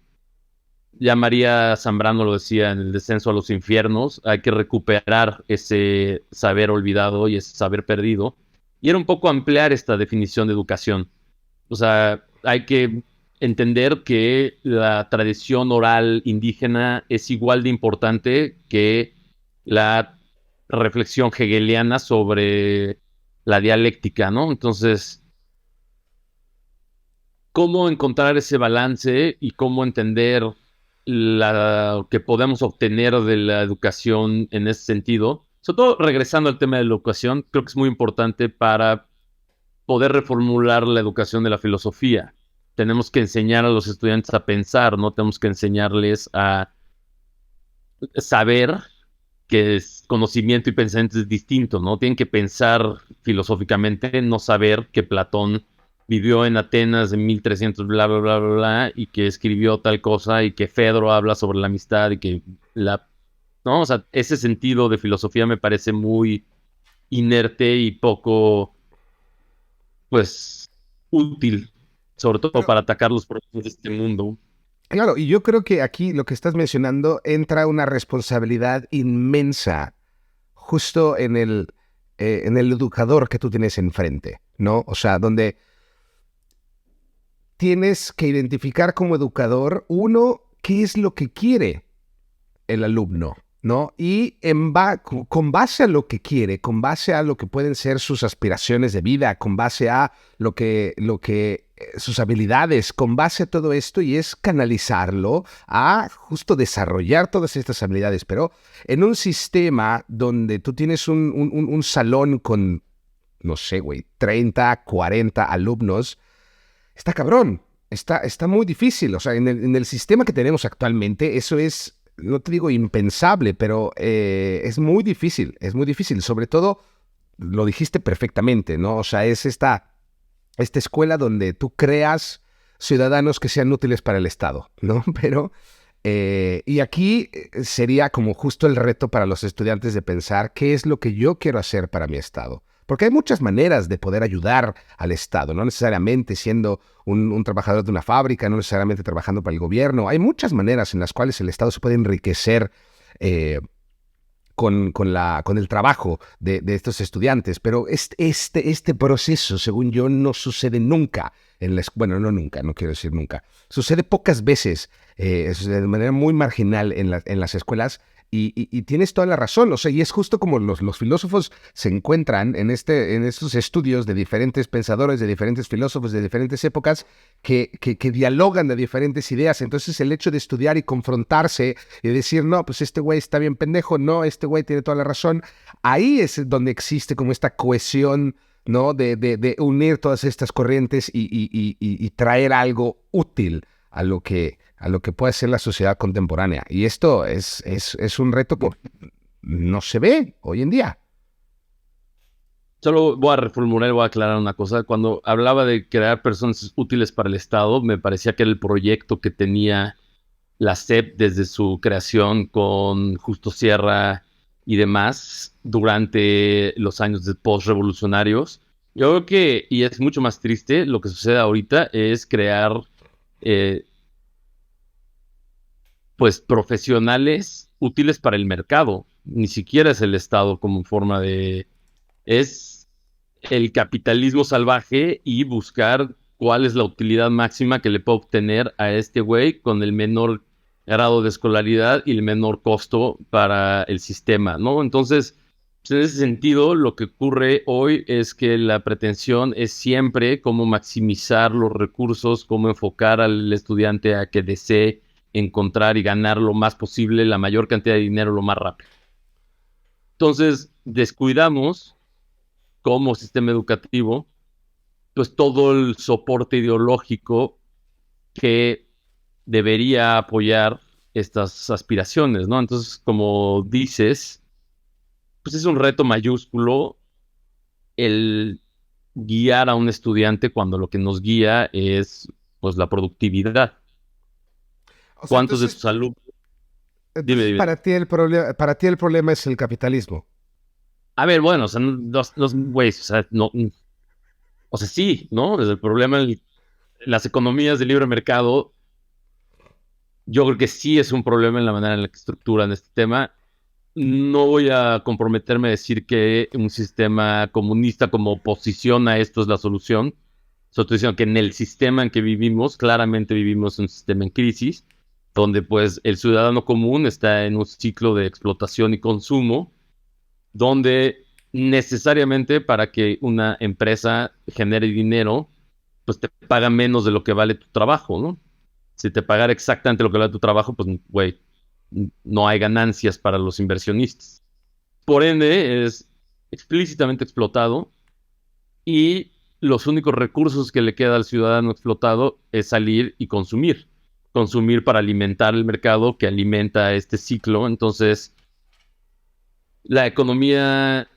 Ya María Zambrano lo decía en El descenso a los infiernos: hay que recuperar ese saber olvidado y ese saber perdido. Y era un poco ampliar esta definición de educación. O sea, hay que entender que la tradición oral indígena es igual de importante que la reflexión hegeliana sobre la dialéctica, ¿no? Entonces, ¿cómo encontrar ese balance y cómo entender lo que podemos obtener de la educación en ese sentido? Sobre todo, regresando al tema de la educación, creo que es muy importante para poder reformular la educación de la filosofía. Tenemos que enseñar a los estudiantes a pensar, no tenemos que enseñarles a saber que conocimiento y pensamiento es distinto, ¿no? Tienen que pensar filosóficamente, no saber que Platón vivió en Atenas en 1300, bla, bla, bla, bla, bla, y que escribió tal cosa, y que Fedro habla sobre la amistad, y que ¿no? O sea, ese sentido de filosofía me parece muy inerte y poco, pues, útil, sobre todo para atacar los problemas de este mundo. Claro, y yo creo que aquí lo que estás mencionando entra una responsabilidad inmensa justo en el educador que tú tienes enfrente, ¿no? O sea, donde tienes que identificar como educador, uno, qué es lo que quiere el alumno, ¿no? Y con base a lo que quiere, con base a lo que pueden ser sus aspiraciones de vida, con base a lo que sus habilidades, con base a todo esto, y es canalizarlo a justo desarrollar todas estas habilidades. Pero en un sistema donde tú tienes un salón con, no sé, güey, 30, 40 alumnos, está cabrón, está muy difícil. O sea, en el sistema que tenemos actualmente, eso es, no te digo impensable, pero es muy difícil, sobre todo lo dijiste perfectamente, ¿no? O sea, es esta escuela donde tú creas ciudadanos que sean útiles para el Estado, ¿no? Pero, y aquí sería como justo el reto para los estudiantes de pensar qué es lo que yo quiero hacer para mi Estado. Porque hay muchas maneras de poder ayudar al Estado, no necesariamente siendo un trabajador de una fábrica, no necesariamente trabajando para el gobierno. Hay muchas maneras en las cuales el Estado se puede enriquecer con el trabajo de estos estudiantes, pero este proceso, según yo, no sucede nunca bueno, no nunca, no quiero decir nunca, sucede pocas veces, de manera muy marginal en las escuelas. Y tienes toda la razón, o sea, y es justo como los filósofos se encuentran en estos estudios de diferentes pensadores, de diferentes filósofos de diferentes épocas que dialogan de diferentes ideas. Entonces el hecho de estudiar y confrontarse y decir, no, pues este güey está bien pendejo, no, este güey tiene toda la razón, ahí es donde existe como esta cohesión, ¿no? De unir todas estas corrientes y traer algo útil a lo que puede ser la sociedad contemporánea. Y esto es un reto que no se ve hoy en día. Solo voy a reformular y voy a aclarar una cosa. Cuando hablaba de crear personas útiles para el Estado, me parecía que era el proyecto que tenía la SEP desde su creación con Justo Sierra y demás durante los años post-revolucionarios. Yo creo que, y es mucho más triste, lo que sucede ahorita es crear pues profesionales útiles para el mercado. Ni siquiera es el Estado como forma de... Es el capitalismo salvaje y buscar cuál es la utilidad máxima que le puede obtener a este güey con el menor grado de escolaridad y el menor costo para el sistema, ¿no? Entonces, pues, en ese sentido, lo que ocurre hoy es que la pretensión es siempre cómo maximizar los recursos, cómo enfocar al estudiante a que desee encontrar y ganar lo más posible, la mayor cantidad de dinero lo más rápido. Entonces, descuidamos como sistema educativo, pues todo el soporte ideológico que debería apoyar estas aspiraciones, ¿no? Entonces, como dices, pues es un reto mayúsculo el guiar a un estudiante cuando lo que nos guía es, pues, la productividad. O sea, ¿Cuántos de tus alumnos? Dime. para ti el problema es el capitalismo. A ver, bueno, o sea, los güeyes, o sea, no, o sea, sí, ¿no? Desde el problema en las economías de libre mercado, yo creo que sí es un problema en la manera en la que estructuran este tema. No voy a comprometerme a decir que un sistema comunista como oposición a esto es la solución. Solo estoy diciendo que en el sistema en que vivimos, claramente vivimos un sistema en crisis, donde pues el ciudadano común está en un ciclo de explotación y consumo, donde necesariamente para que una empresa genere dinero, pues te paga menos de lo que vale tu trabajo, ¿no? Si te pagara exactamente lo que vale tu trabajo, pues, güey, no hay ganancias para los inversionistas. Por ende, es explícitamente explotado y los únicos recursos que le queda al ciudadano explotado es salir y consumir. Consumir para alimentar el mercado que alimenta este ciclo. Entonces, la economía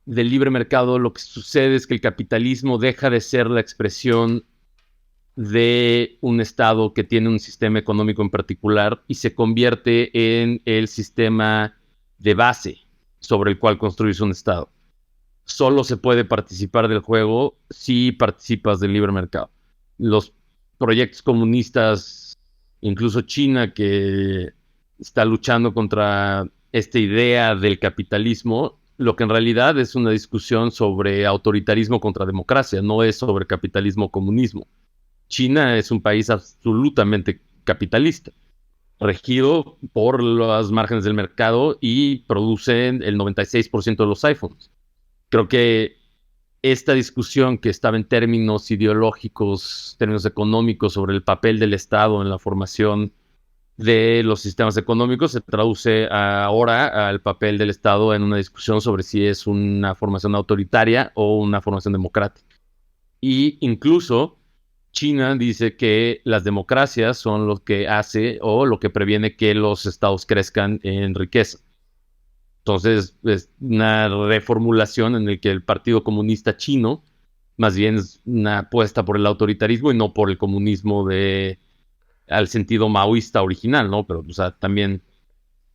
del libre mercado, lo que sucede es que el capitalismo deja de ser la expresión de un Estado que tiene un sistema económico en particular y se convierte en el sistema de base sobre el cual construirse un Estado. Solo se puede participar del juego si participas del libre mercado. Los proyectos comunistas, incluso China, que está luchando contra esta idea del capitalismo, lo que en realidad es una discusión sobre autoritarismo contra democracia, no es sobre capitalismo o comunismo. China es un país absolutamente capitalista, regido por los márgenes del mercado y producen el 96% de los iPhones. Creo que esta discusión que estaba en términos ideológicos, términos económicos sobre el papel del Estado en la formación de los sistemas económicos se traduce ahora al papel del Estado en una discusión sobre si es una formación autoritaria o una formación democrática. Y incluso China dice que las democracias son lo que hace o lo que previene que los estados crezcan en riqueza. Entonces, es una reformulación en el que el Partido Comunista Chino más bien es una apuesta por el autoritarismo y no por el comunismo al sentido maoísta original, ¿no? Pero, o sea, también,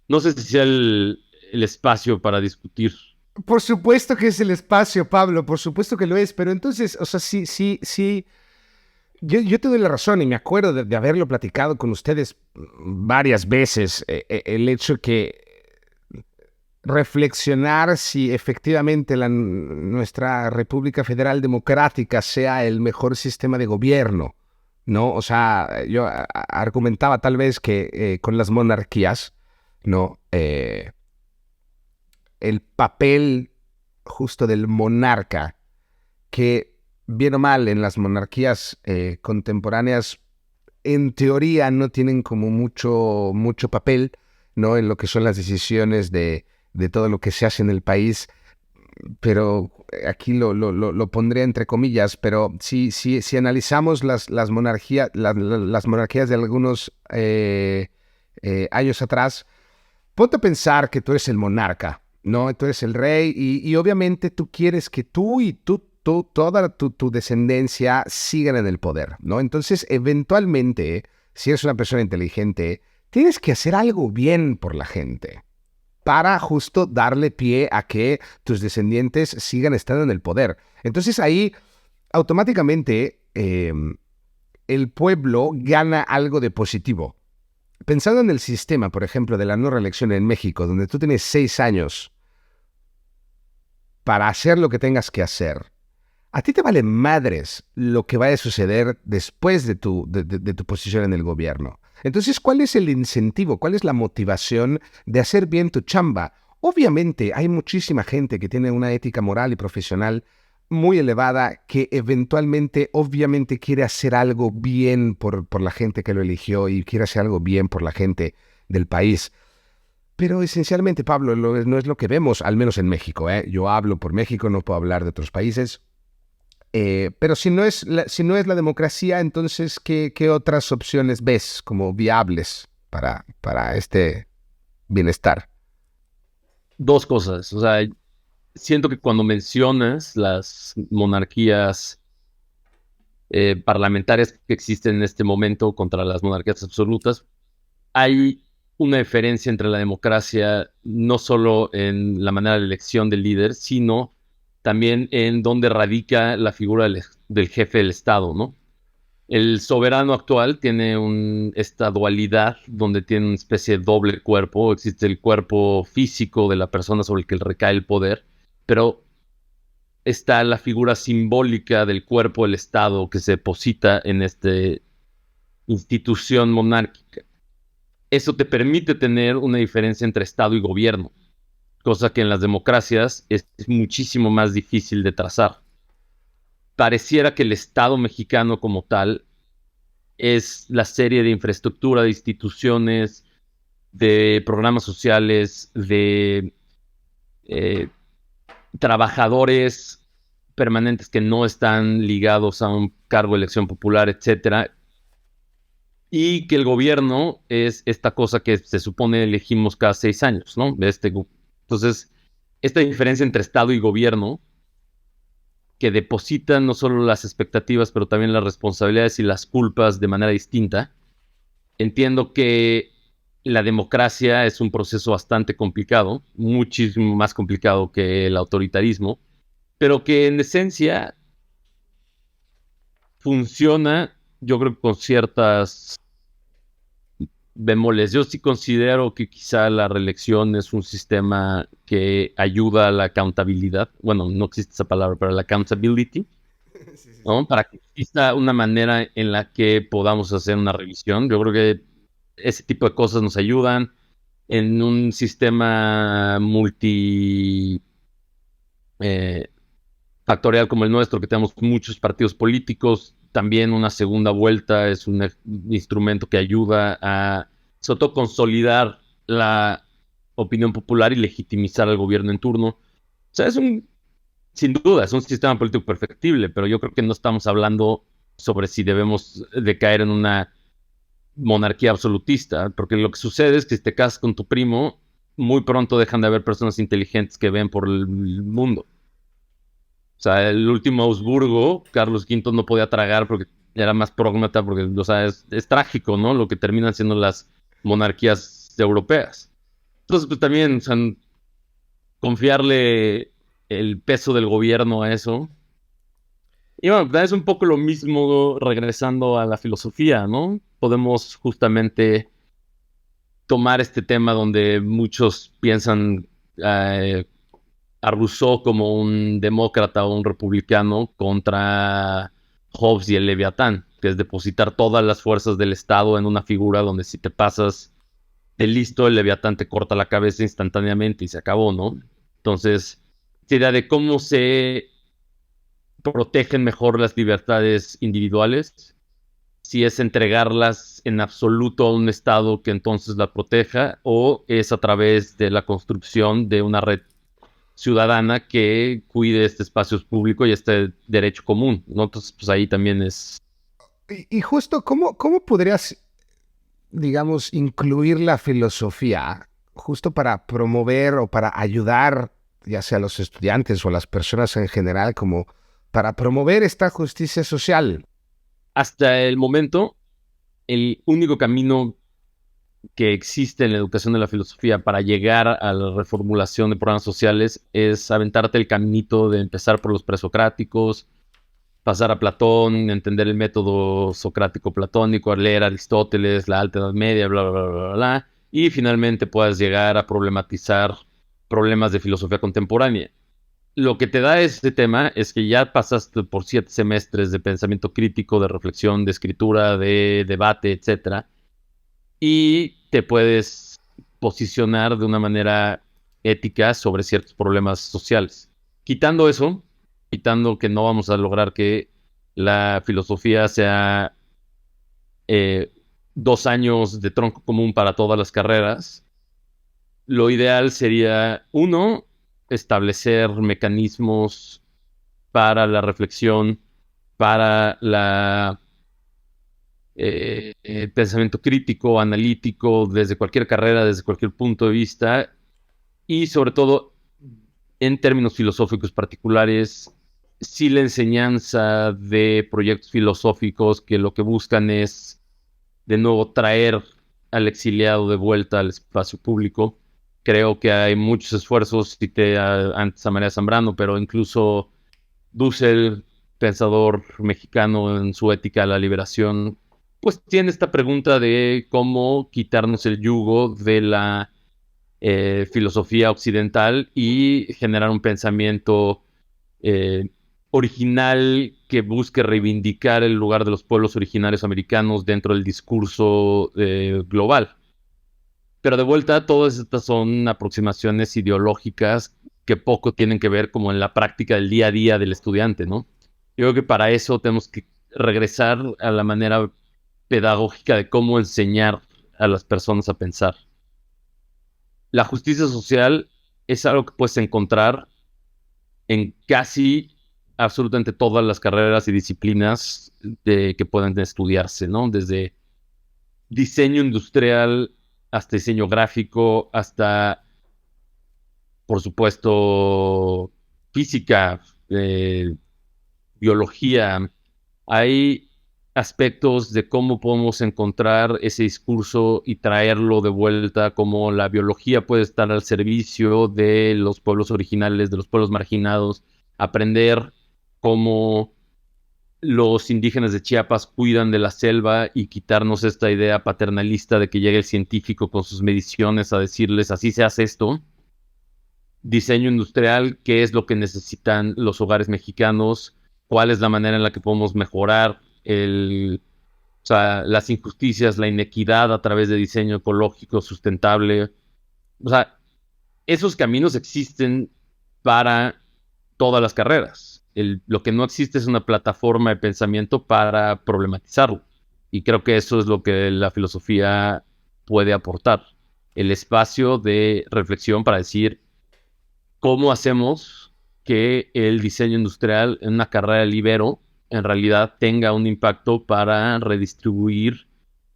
no sé si sea el espacio para discutir. Por supuesto que es el espacio, Pablo, por supuesto que lo es, pero entonces, o sea, sí, yo te doy la razón y me acuerdo de haberlo platicado con ustedes varias veces, el hecho que reflexionar si efectivamente nuestra República Federal Democrática sea el mejor sistema de gobierno, ¿no? O sea, yo argumentaba tal vez que con las monarquías, ¿no? El papel justo del monarca, que bien o mal en las monarquías contemporáneas, en teoría no tienen como mucho papel, ¿no? En lo que son las decisiones de todo lo que se hace en el país, pero aquí lo pondría entre comillas, pero si analizamos las monarquías de algunos años atrás, ponte a pensar que tú eres el monarca, ¿no? Tú eres el rey y obviamente tú quieres que tú y toda tu descendencia sigan en el poder, ¿no? Entonces, eventualmente, si eres una persona inteligente, tienes que hacer algo bien por la gente para justo darle pie a que tus descendientes sigan estando en el poder. Entonces ahí automáticamente el pueblo gana algo de positivo. Pensando en el sistema, por ejemplo, de la no reelección en México, donde tú tienes 6 años para hacer lo que tengas que hacer, a ti te vale madres lo que vaya a suceder después de tu posición en el gobierno. Entonces, ¿cuál es el incentivo? ¿Cuál es la motivación de hacer bien tu chamba? Obviamente, hay muchísima gente que tiene una ética moral y profesional muy elevada que eventualmente, obviamente, quiere hacer algo bien por la gente que lo eligió y quiere hacer algo bien por la gente del país. Pero esencialmente, Pablo, no es lo que vemos, al menos en México, ¿eh? Yo hablo por México, no puedo hablar de otros países. Pero si no es la democracia, entonces, ¿qué otras opciones ves como viables para este bienestar? Dos cosas. O sea, siento que cuando mencionas las monarquías parlamentarias que existen en este momento contra las monarquías absolutas, hay una diferencia entre la democracia no solo en la manera de elección del líder, sino también en dónde radica la figura del jefe del Estado, ¿no? El soberano actual tiene esta dualidad donde tiene una especie de doble cuerpo. Existe el cuerpo físico de la persona sobre el que recae el poder, pero está la figura simbólica del cuerpo del Estado que se deposita en esta institución monárquica. Eso te permite tener una diferencia entre Estado y gobierno, cosa que en las democracias es muchísimo más difícil de trazar. Pareciera que el Estado mexicano como tal es la serie de infraestructura, de instituciones, de programas sociales, de trabajadores permanentes que no están ligados a un cargo de elección popular, etcétera, y que el gobierno es esta cosa que se supone elegimos cada 6 años, ¿no? Entonces, esta diferencia entre Estado y gobierno, que depositan no solo las expectativas, pero también las responsabilidades y las culpas de manera distinta. Entiendo que la democracia es un proceso bastante complicado, muchísimo más complicado que el autoritarismo, pero que en esencia funciona, yo creo, con ciertas bemoles. Yo sí considero que quizá la reelección es un sistema que ayuda a la accountabilidad. Bueno, no existe esa palabra, pero la accountability, ¿no? Para que exista una manera en la que podamos hacer una revisión. Yo creo que ese tipo de cosas nos ayudan en un sistema factorial como el nuestro, que tenemos muchos partidos políticos. También una segunda vuelta es un instrumento que ayuda a, sobre todo, consolidar la opinión popular y legitimizar al gobierno en turno. O sea, sin duda, es un sistema político perfectible, pero yo creo que no estamos hablando sobre si debemos de caer en una monarquía absolutista, porque lo que sucede es que si te casas con tu primo, muy pronto dejan de haber personas inteligentes que ven por el mundo. O sea, el último Augsburgo, Carlos V no podía tragar porque era más prógnata, porque, o sea, es trágico, ¿no? Lo que terminan siendo las monarquías europeas. Entonces, pues también, o sea, confiarle el peso del gobierno a eso. Y bueno, es un poco lo mismo regresando a la filosofía, ¿no? Podemos justamente tomar este tema donde muchos piensan a Rousseau como un demócrata o un republicano contra Hobbes y el Leviatán, que es depositar todas las fuerzas del Estado en una figura donde si te pasas de listo, el Leviatán te corta la cabeza instantáneamente y se acabó, ¿no? Entonces, esta idea de cómo se protegen mejor las libertades individuales, si es entregarlas en absoluto a un Estado que entonces la proteja, o es a través de la construcción de una red ciudadana que cuide este espacio público y este derecho común, ¿no? Entonces, pues ahí también es... Y justo, ¿cómo podrías, digamos, incluir la filosofía justo para promover o para ayudar, ya sea a los estudiantes o a las personas en general, como para promover esta justicia social? Hasta el momento, el único camino que existe en la educación de la filosofía para llegar a la reformulación de programas sociales es aventarte el caminito de empezar por los presocráticos, pasar a Platón, entender el método socrático platónico, leer Aristóteles, la Alta Edad Media, bla, bla, bla, bla, bla, y finalmente puedas llegar a problematizar problemas de filosofía contemporánea. Lo que te da este tema es que ya pasaste por 7 semestres de pensamiento crítico, de reflexión, de escritura, de debate, etcétera, y te puedes posicionar de una manera ética sobre ciertos problemas sociales. Quitando eso, quitando que no vamos a lograr que la filosofía sea 2 años de tronco común para todas las carreras, lo ideal sería, uno, establecer mecanismos para la reflexión, para la pensamiento crítico, analítico, desde cualquier carrera, desde cualquier punto de vista, y sobre todo en términos filosóficos particulares, si la enseñanza de proyectos filosóficos que lo que buscan es de nuevo traer al exiliado de vuelta al espacio público. Creo que hay muchos esfuerzos, cité antes a María Zambrano, pero incluso Dussel, pensador mexicano en su Ética de la Liberación, pues tiene esta pregunta de cómo quitarnos el yugo de la filosofía occidental y generar un pensamiento eh, original que busque reivindicar el lugar de los pueblos originarios americanos dentro del discurso global. Pero de vuelta, todas estas son aproximaciones ideológicas que poco tienen que ver como en la práctica del día a día del estudiante, ¿no? Yo creo que para eso tenemos que regresar a la manera pedagógica de cómo enseñar a las personas a pensar. La justicia social es algo que puedes encontrar en casi absolutamente todas las carreras y disciplinas que pueden estudiarse, ¿no? Desde diseño industrial hasta diseño gráfico, hasta, por supuesto, física, biología. Hay aspectos de cómo podemos encontrar ese discurso y traerlo de vuelta, como la biología puede estar al servicio de los pueblos originales, de los pueblos marginados, aprender cómo los indígenas de Chiapas cuidan de la selva y quitarnos esta idea paternalista de que llegue el científico con sus mediciones a decirles así se hace esto. Diseño industrial, qué es lo que necesitan los hogares mexicanos, cuál es la manera en la que podemos mejorar o sea, las injusticias, la inequidad a través de diseño ecológico sustentable. O sea, esos caminos existen para todas las carreras. Lo que no existe es una plataforma de pensamiento para problematizarlo. Y creo que eso es lo que la filosofía puede aportar. El espacio de reflexión para decir cómo hacemos que el diseño industrial en una carrera libero en realidad tenga un impacto para redistribuir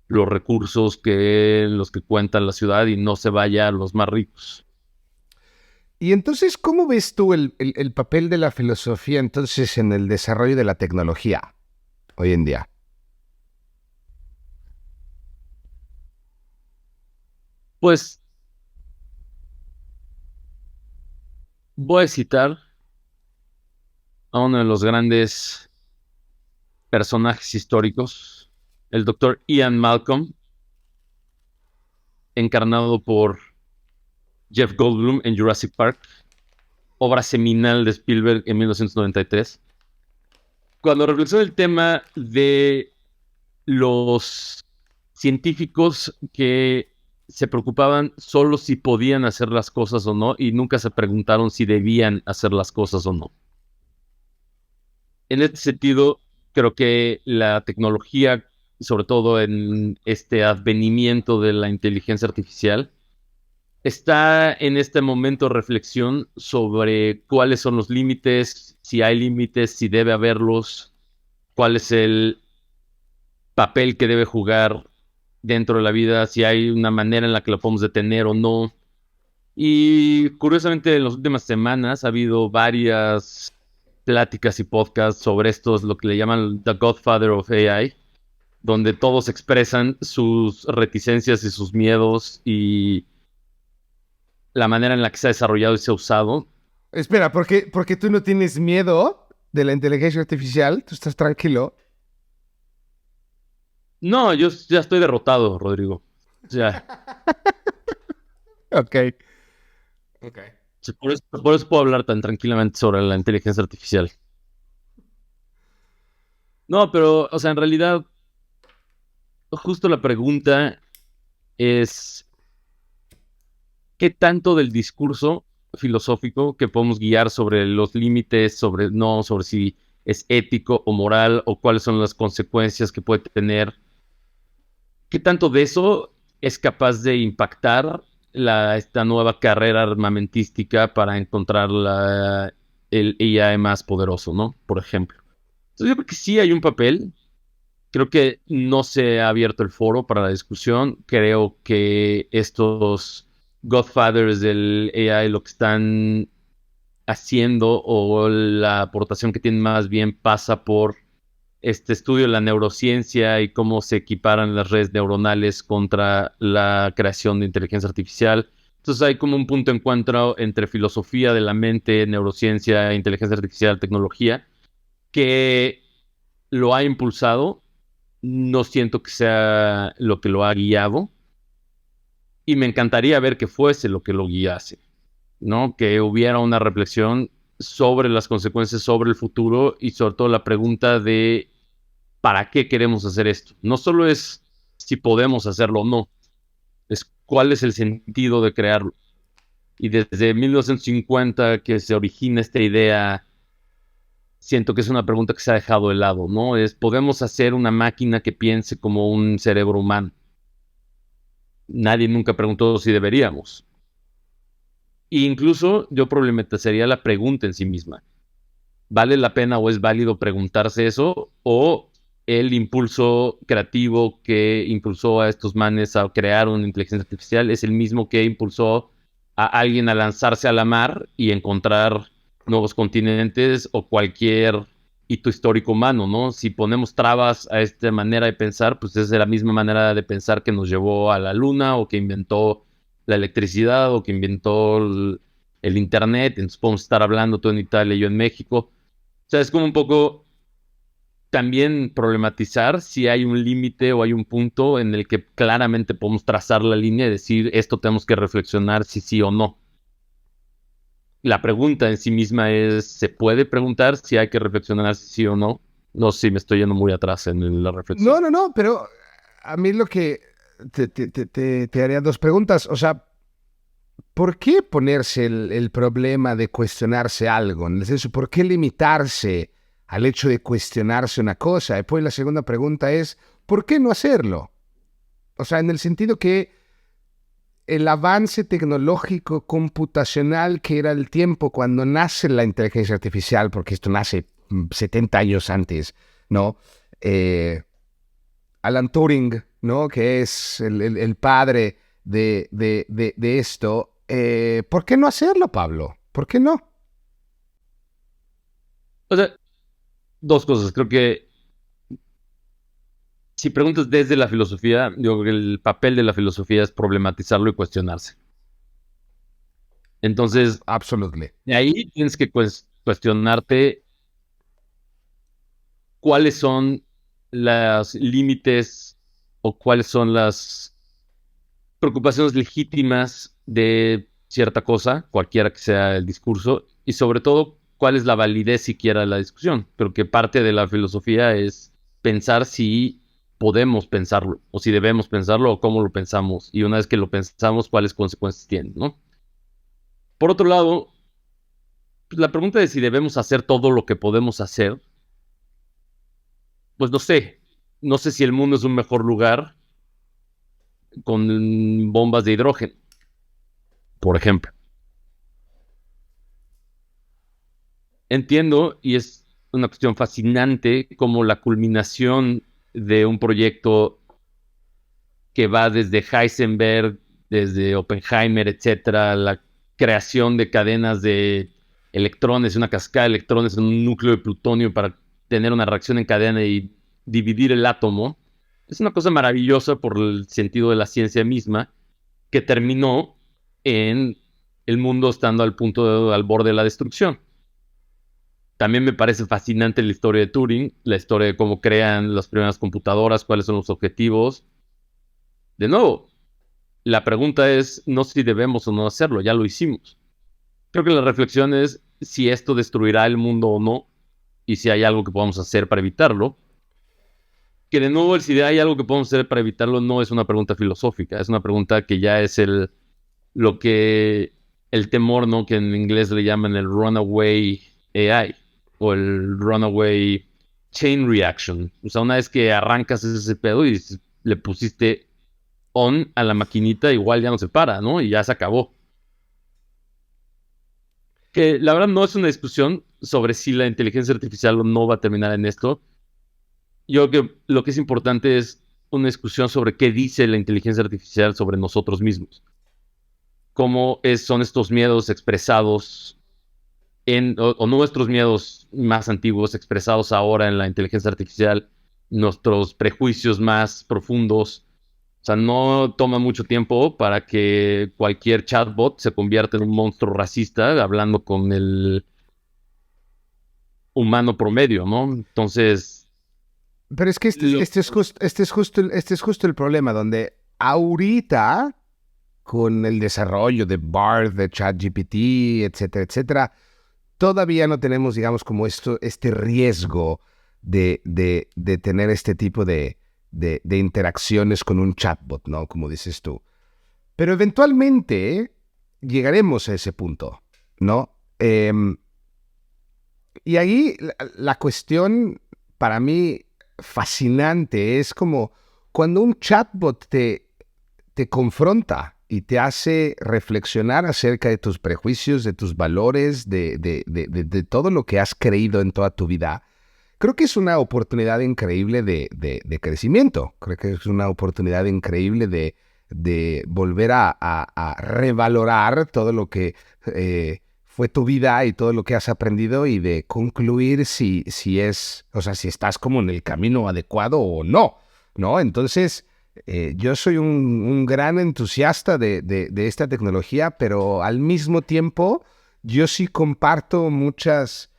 los recursos que los que cuenta la ciudad y no se vaya a los más ricos. Y entonces, ¿cómo ves tú el papel de la filosofía entonces en el desarrollo de la tecnología hoy en día? Pues voy a citar a uno de los grandes personajes históricos, el doctor Ian Malcolm, encarnado por Jeff Goldblum en Jurassic Park, obra seminal de Spielberg en 1993. Cuando reflexiona el tema de los científicos que se preocupaban solo si podían hacer las cosas o no y nunca se preguntaron si debían hacer las cosas o no. En este sentido, creo que la tecnología, sobre todo en este advenimiento de la inteligencia artificial, está en este momento de reflexión sobre cuáles son los límites, si hay límites, si debe haberlos, cuál es el papel que debe jugar dentro de la vida, si hay una manera en la que lo podemos detener o no. Y curiosamente en las últimas semanas ha habido varias pláticas y podcasts sobre estos, lo que le llaman The Godfather of AI, donde todos expresan sus reticencias y sus miedos y la manera en la que se ha desarrollado y se ha usado. Espera, porque tú no tienes miedo de la inteligencia artificial, tú estás tranquilo. No, yo ya estoy derrotado, Rodrigo. O sea, Ok. por eso puedo hablar tan tranquilamente sobre la inteligencia artificial. No, pero, o sea, en realidad, justo la pregunta es, ¿qué tanto del discurso filosófico que podemos guiar sobre los límites, sobre si es ético o moral o cuáles son las consecuencias que puede tener? ¿Qué tanto de eso es capaz de impactar esta nueva carrera armamentística para encontrar el AI más poderoso, ¿no? Por ejemplo. Entonces yo creo que sí hay un papel. Creo que no se ha abierto el foro para la discusión. Creo que estos Godfathers del AI lo que están haciendo o la aportación que tienen más bien pasa por este estudio de la neurociencia y cómo se equiparan las redes neuronales contra la creación de inteligencia artificial. Entonces hay como un punto de encuentro entre filosofía de la mente, neurociencia, inteligencia artificial, tecnología, que lo ha impulsado. No siento que sea lo que lo ha guiado. Y me encantaría ver que fuese lo que lo guiase, ¿no? Que hubiera una reflexión sobre las consecuencias, sobre el futuro y sobre todo la pregunta de ¿para qué queremos hacer esto? No solo es si podemos hacerlo o no, es cuál es el sentido de crearlo. Y desde 1950 que se origina esta idea, siento que es una pregunta que se ha dejado de lado, ¿no? ¿podemos hacer una máquina que piense como un cerebro humano? Nadie nunca preguntó si deberíamos. E incluso yo problematizaría la pregunta en sí misma. ¿Vale la pena o es válido preguntarse eso? ¿O el impulso creativo que impulsó a estos manes a crear una inteligencia artificial es el mismo que impulsó a alguien a lanzarse a la mar y encontrar nuevos continentes o cualquier hito histórico humano, ¿no? Si ponemos trabas a esta manera de pensar, pues es de la misma manera de pensar que nos llevó a la luna o que inventó la electricidad o que inventó el internet. Entonces podemos estar hablando tú en Italia y yo en México. O sea, es como un poco también problematizar si hay un límite o hay un punto en el que claramente podemos trazar la línea y decir esto tenemos que reflexionar si sí o no. La pregunta en sí misma es, ¿se puede preguntar si hay que reflexionar si sí o no? No sé si me estoy yendo muy atrás en la reflexión. No, pero a mí lo que te haría dos preguntas. O sea, ¿por qué ponerse el problema de cuestionarse algo? En el senso, ¿por qué limitarse al hecho de cuestionarse una cosa? Después la segunda pregunta es, ¿por qué no hacerlo? O sea, en el sentido que el avance tecnológico computacional que era el tiempo cuando nace la inteligencia artificial, porque esto nace 70 años antes, ¿no? Alan Turing ¿no? Que es el padre de esto. ¿Por qué no hacerlo, Pablo? ¿Por qué no? O sea, dos cosas. Creo que si preguntas desde la filosofía, digo que el papel de la filosofía es problematizarlo y cuestionarse. Entonces, Absolutely. de ahí tienes que cuestionarte cuáles son los límites o cuáles son las preocupaciones legítimas de cierta cosa, cualquiera que sea el discurso, y sobre todo cuál es la validez siquiera de la discusión. Creo que parte de la filosofía es pensar si podemos pensarlo, o si debemos pensarlo, o cómo lo pensamos, y una vez que lo pensamos, cuáles consecuencias tienen, ¿no? Por otro lado, pues, la pregunta de si debemos hacer todo lo que podemos hacer, pues no sé. No sé si el mundo es un mejor lugar con bombas de hidrógeno, por ejemplo. Entiendo, y es una cuestión fascinante, como la culminación de un proyecto que va desde Heisenberg, desde Oppenheimer, etcétera, la creación de cadenas de electrones, una cascada de electrones en un núcleo de plutonio para tener una reacción en cadena y dividir el átomo. Es una cosa maravillosa por el sentido de la ciencia misma, que terminó en el mundo estando al borde de la destrucción. También me parece fascinante la historia de Turing, la historia de cómo crean las primeras computadoras, cuáles son los objetivos. De nuevo, la pregunta es no si debemos o no hacerlo, ya lo hicimos. Creo que la reflexión es si esto destruirá el mundo o no, y si hay algo que podamos hacer para evitarlo. Que de nuevo, si hay algo que podemos hacer para evitarlo no es una pregunta filosófica, es una pregunta que ya es el temor, ¿no? Que en inglés le llaman el runaway AI o el runaway chain reaction. O sea, una vez que arrancas ese pedo y le pusiste on a la maquinita, igual ya no se para, ¿no? Y ya se acabó. Que la verdad no es una discusión sobre si la inteligencia artificial no va a terminar en esto. Yo creo que lo que es importante es una discusión sobre qué dice la inteligencia artificial sobre nosotros mismos. Cómo son estos miedos expresados o nuestros miedos más antiguos expresados ahora en la inteligencia artificial, nuestros prejuicios más profundos. O sea, no toma mucho tiempo para que cualquier chatbot se convierta en un monstruo racista hablando con el humano promedio, ¿no? Entonces, Pero es que este es justo el problema, donde ahorita, con el desarrollo de BART, de ChatGPT, etcétera, etcétera, todavía no tenemos, digamos, como este riesgo de tener este tipo de interacciones con un chatbot, ¿no? Como dices tú. Pero eventualmente llegaremos a ese punto, ¿no? Y ahí la cuestión para mí fascinante es como cuando un chatbot te confronta y te hace reflexionar acerca de tus prejuicios, de tus valores, de todo lo que has creído en toda tu vida. Creo que es una oportunidad increíble de crecimiento. Creo que es una oportunidad increíble de volver a revalorar todo lo que fue tu vida y todo lo que has aprendido y de concluir si estás como en el camino adecuado o no, ¿no? Entonces, yo soy un gran entusiasta de esta tecnología, pero al mismo tiempo yo sí comparto muchos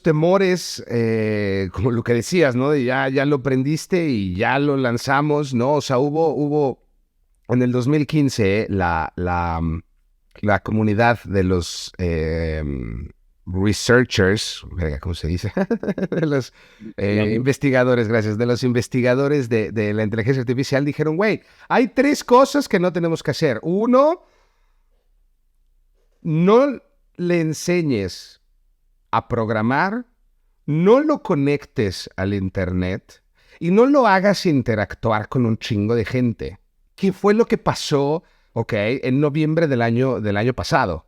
temores, como lo que decías, ¿no? Ya lo aprendiste y ya lo lanzamos, ¿no? O sea, hubo en el 2015 la comunidad de los researchers, ¿cómo se dice? De los investigadores, gracias, de los investigadores de la inteligencia artificial dijeron, güey, hay 3 cosas que no tenemos que hacer. 1, no le enseñes a programar, no lo conectes al internet y no lo hagas interactuar con un chingo de gente. ¿Qué fue lo que pasó, en noviembre del año pasado?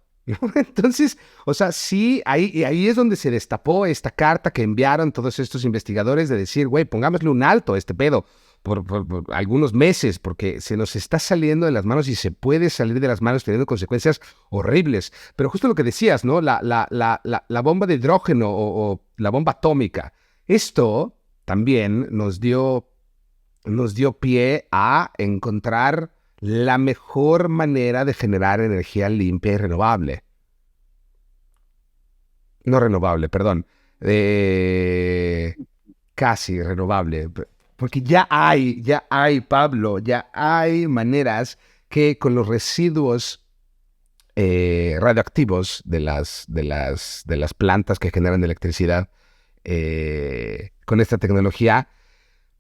Entonces, o sea, sí, ahí es donde se destapó esta carta que enviaron todos estos investigadores de decir, güey, pongámosle un alto a este pedo, por algunos meses, porque se nos está saliendo de las manos y se puede salir de las manos teniendo consecuencias horribles. Pero justo lo que decías, ¿no? La bomba de hidrógeno o la bomba atómica. Esto también nos dio pie a encontrar la mejor manera de generar energía limpia y renovable. No renovable, perdón. Casi renovable. Porque ya hay, Pablo, ya hay maneras que con los residuos radioactivos de las plantas que generan electricidad con esta tecnología,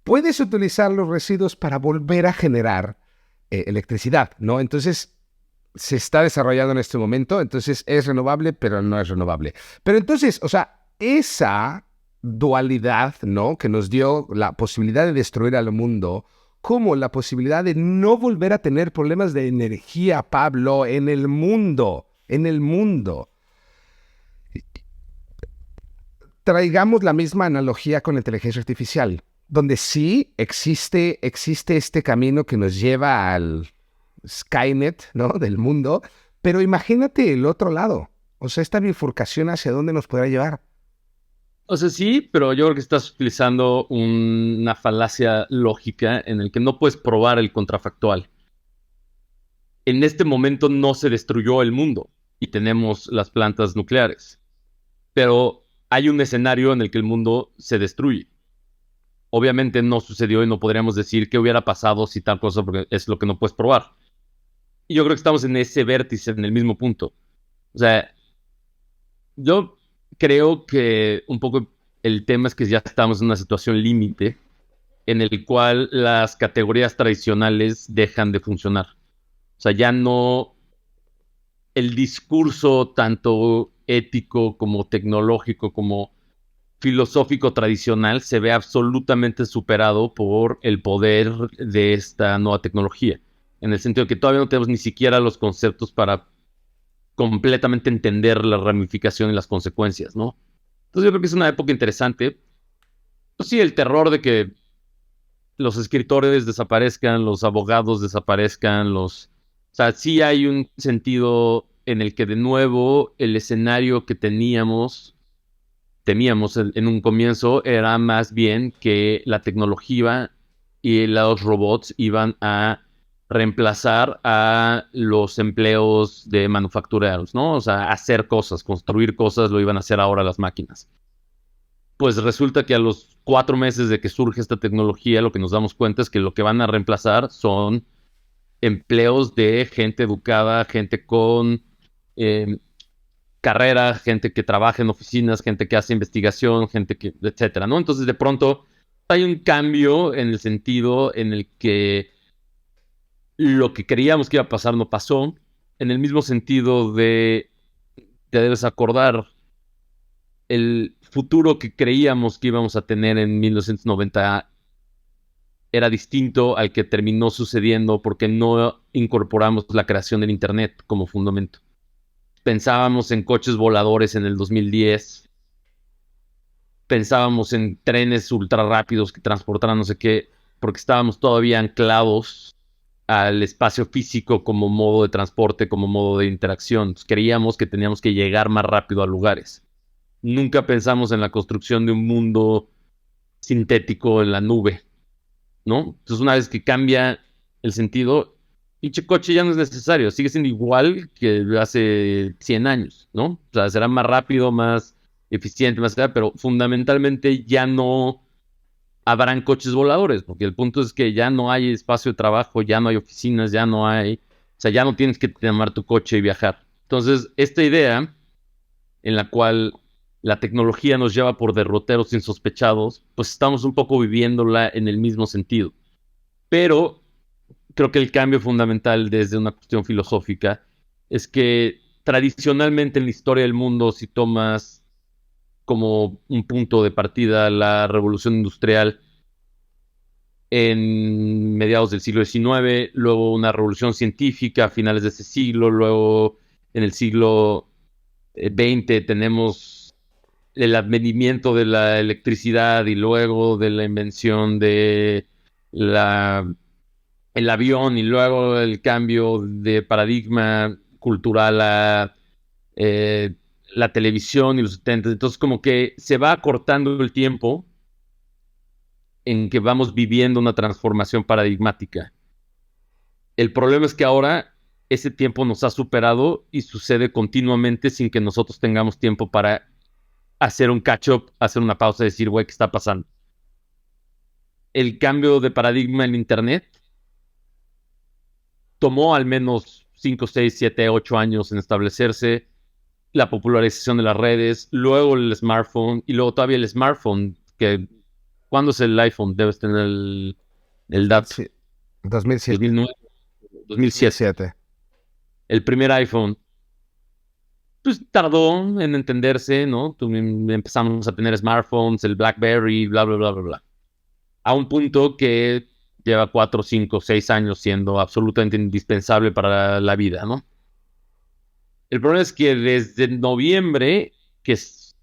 puedes utilizar los residuos para volver a generar electricidad, ¿no? Entonces, se está desarrollando en este momento, entonces es renovable, pero no es renovable. Pero entonces, o sea, esa dualidad, ¿no? Que nos dio la posibilidad de destruir al mundo, como la posibilidad de no volver a tener problemas de energía, Pablo, en el mundo, en el mundo. Traigamos la misma analogía con la inteligencia artificial, donde sí existe este camino que nos lleva al Skynet, ¿no? Del mundo, pero imagínate el otro lado. O sea, esta bifurcación hacia dónde nos podrá llevar. O sea, sí, pero yo creo que estás utilizando una falacia lógica en el que no puedes probar el contrafactual. En este momento no se destruyó el mundo y tenemos las plantas nucleares, pero hay un escenario en el que el mundo se destruye. Obviamente no sucedió y no podríamos decir qué hubiera pasado si tal cosa, porque es lo que no puedes probar. Y yo creo que estamos en ese vértice, en el mismo punto. O sea, yo creo que un poco el tema es que ya estamos en una situación límite en el cual las categorías tradicionales dejan de funcionar. O sea, ya no el discurso tanto ético como tecnológico como filosófico tradicional se ve absolutamente superado por el poder de esta nueva tecnología. En el sentido de que todavía no tenemos ni siquiera los conceptos para completamente entender la ramificación y las consecuencias, ¿no? Entonces yo creo que es una época interesante. Pues sí, el terror de que los escritores desaparezcan, los abogados desaparezcan, los... O sea, sí hay un sentido en el que de nuevo el escenario que temíamos en un comienzo era más bien que la tecnología y los robots iban a reemplazar a los empleos de manufactureros, ¿no? O sea, hacer cosas, construir cosas, lo iban a hacer ahora las máquinas. Pues resulta que a los 4 meses de que surge esta tecnología, lo que nos damos cuenta es que lo que van a reemplazar son empleos de gente educada, gente con carrera, gente que trabaja en oficinas, gente que hace investigación, gente que, etcétera, ¿no? Entonces, de pronto, hay un cambio en el sentido en el que lo que creíamos que iba a pasar no pasó, en el mismo sentido de, te debes acordar, el futuro que creíamos que íbamos a tener en 1990 era distinto al que terminó sucediendo porque no incorporamos la creación del Internet como fundamento. Pensábamos en coches voladores en el 2010, pensábamos en trenes ultra rápidos que transportaran no sé qué, porque estábamos todavía anclados al espacio físico como modo de transporte, como modo de interacción. Entonces, creíamos que teníamos que llegar más rápido a lugares. Nunca pensamos en la construcción de un mundo sintético en la nube, ¿no? Entonces, una vez que cambia el sentido, pinche coche ya no es necesario, sigue siendo igual que hace 100 años, ¿no? O sea, será más rápido, más eficiente, más claro, pero fundamentalmente ya no habrán coches voladores, porque el punto es que ya no hay espacio de trabajo, ya no hay oficinas, ya no hay, o sea, ya no tienes que tomar tu coche y viajar. Entonces, esta idea en la cual la tecnología nos lleva por derroteros insospechados, pues estamos un poco viviéndola en el mismo sentido. Pero creo que el cambio fundamental desde una cuestión filosófica es que tradicionalmente en la historia del mundo, si tomas como un punto de partida la revolución industrial en mediados del siglo XIX, luego una revolución científica a finales de ese siglo, luego en el siglo XX tenemos el advenimiento de la electricidad y luego de la invención de el avión y luego el cambio de paradigma cultural a la televisión y los 70. Entonces como que se va acortando el tiempo en que vamos viviendo una transformación paradigmática. El problema es que ahora ese tiempo nos ha superado y sucede continuamente sin que nosotros tengamos tiempo para hacer un catch-up, hacer una pausa y decir, güey, ¿qué está pasando? El cambio de paradigma en Internet tomó al menos 5, 6, 7, 8 años en establecerse, la popularización de las redes, luego el smartphone y luego todavía el smartphone, que ¿cuándo es el iPhone? Debes tener el dato. Sí, 2007. 2009, 2007. 2007. El primer iPhone, pues tardó en entenderse, ¿no? Empezamos a tener smartphones, el BlackBerry, bla, bla, bla, bla, bla. A un punto que lleva 4, 5, 6 años siendo absolutamente indispensable para la vida, ¿no? El problema es que desde noviembre que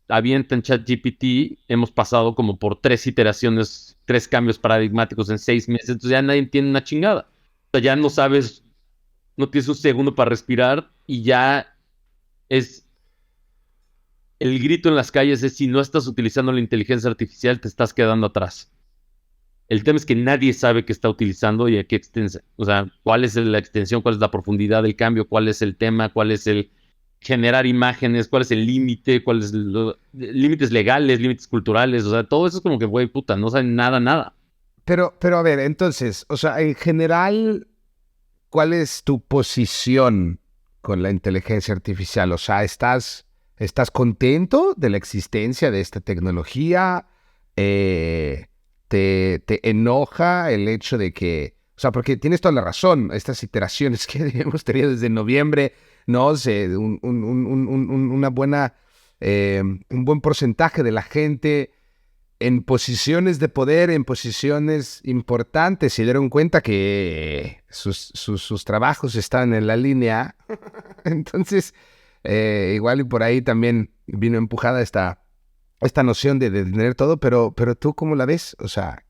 avientan ChatGPT, hemos pasado como por 3 iteraciones, 3 cambios paradigmáticos en 6 meses, entonces ya nadie entiende una chingada. O sea, ya no sabes, no tienes un segundo para respirar y ya es el grito en las calles es si no estás utilizando la inteligencia artificial te estás quedando atrás. El tema es que nadie sabe qué está utilizando y a qué extensión, o sea, cuál es la extensión, cuál es la profundidad del cambio, cuál es el tema, cuál es el generar imágenes, cuál es el límite, cuáles es límites legales, límites culturales, o sea, todo eso es como que, güey, puta, no saben nada. Pero a ver, entonces, o sea, en general, ¿cuál es tu posición con la inteligencia artificial? O sea, ¿estás contento de la existencia de esta tecnología? ¿Te enoja el hecho de que, o sea, porque tienes toda la razón, estas iteraciones que hemos tenido desde noviembre, no sé, una buena, un buen porcentaje de la gente en posiciones de poder, en posiciones importantes, se dieron cuenta que sus trabajos estaban en la línea. Entonces, igual y por ahí también vino empujada esta noción de tener todo, pero tú ¿cómo la ves? O sea,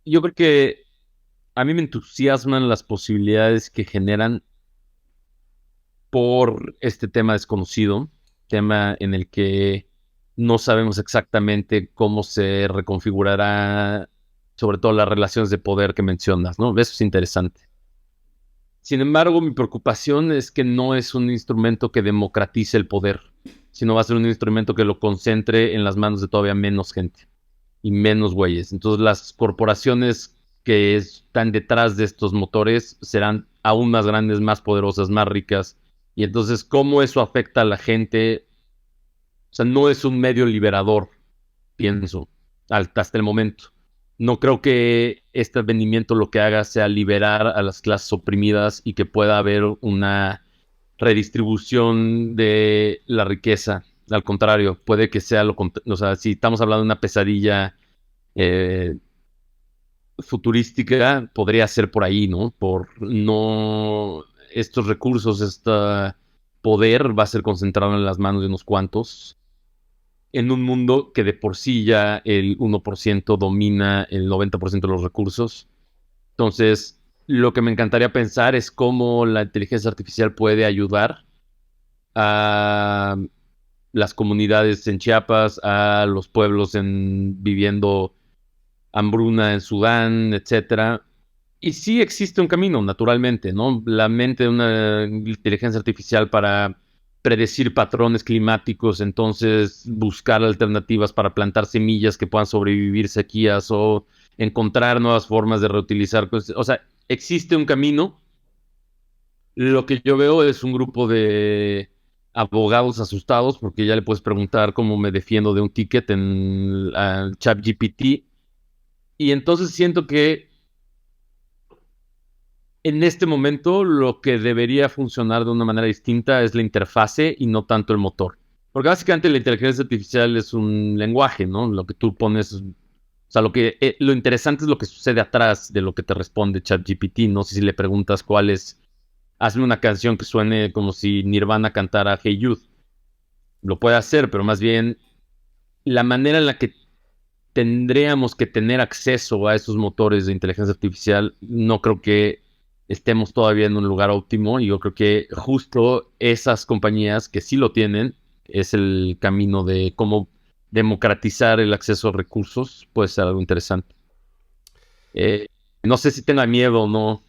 Yo creo que a mí me entusiasman las posibilidades que generan por este tema desconocido, tema en el que no sabemos exactamente cómo se reconfigurará, sobre todo las relaciones de poder que mencionas, ¿no? Eso es interesante. Sin embargo, mi preocupación es que no es un instrumento que democratice el poder, sino va a ser un instrumento que lo concentre en las manos de todavía menos gente y menos güeyes. Entonces, las corporaciones que están detrás de estos motores serán aún más grandes, más poderosas, más ricas. Y entonces, ¿cómo eso afecta a la gente? O sea, no es un medio liberador, pienso, hasta el momento. No creo que este advenimiento lo que haga sea liberar a las clases oprimidas y que pueda haber una redistribución de la riqueza. Al contrario, puede que sea o sea, si estamos hablando de una pesadilla eh, futurística, podría ser por ahí, ¿no? Por no estos recursos, este poder va a ser concentrado en las manos de unos cuantos en un mundo que de por sí ya el 1% domina el 90% de los recursos. Entonces, lo que me encantaría pensar es cómo la inteligencia artificial puede ayudar a las comunidades en Chiapas, a los pueblos viviendo hambruna en Sudán, etcétera. Y sí existe un camino, naturalmente, ¿no? La mente de una inteligencia artificial para predecir patrones climáticos, entonces buscar alternativas para plantar semillas que puedan sobrevivir sequías o encontrar nuevas formas de reutilizar cosas. O sea, existe un camino. Lo que yo veo es un grupo de abogados asustados porque ya le puedes preguntar cómo me defiendo de un ticket en ChatGPT. Y entonces siento que en este momento lo que debería funcionar de una manera distinta es la interfase y no tanto el motor. Porque básicamente la inteligencia artificial es un lenguaje, ¿no? Lo que tú pones, o sea, lo interesante es lo que sucede atrás de lo que te responde ChatGPT. No sé si le preguntas cuál es, hazme una canción que suene como si Nirvana cantara Hey Jude. Lo puede hacer, pero más bien la manera en la que tendríamos que tener acceso a esos motores de inteligencia artificial. No creo que estemos todavía en un lugar óptimo, y yo creo que justo esas compañías que sí lo tienen es el camino de cómo democratizar el acceso a recursos. Puede ser algo interesante. No sé si tenga miedo o no.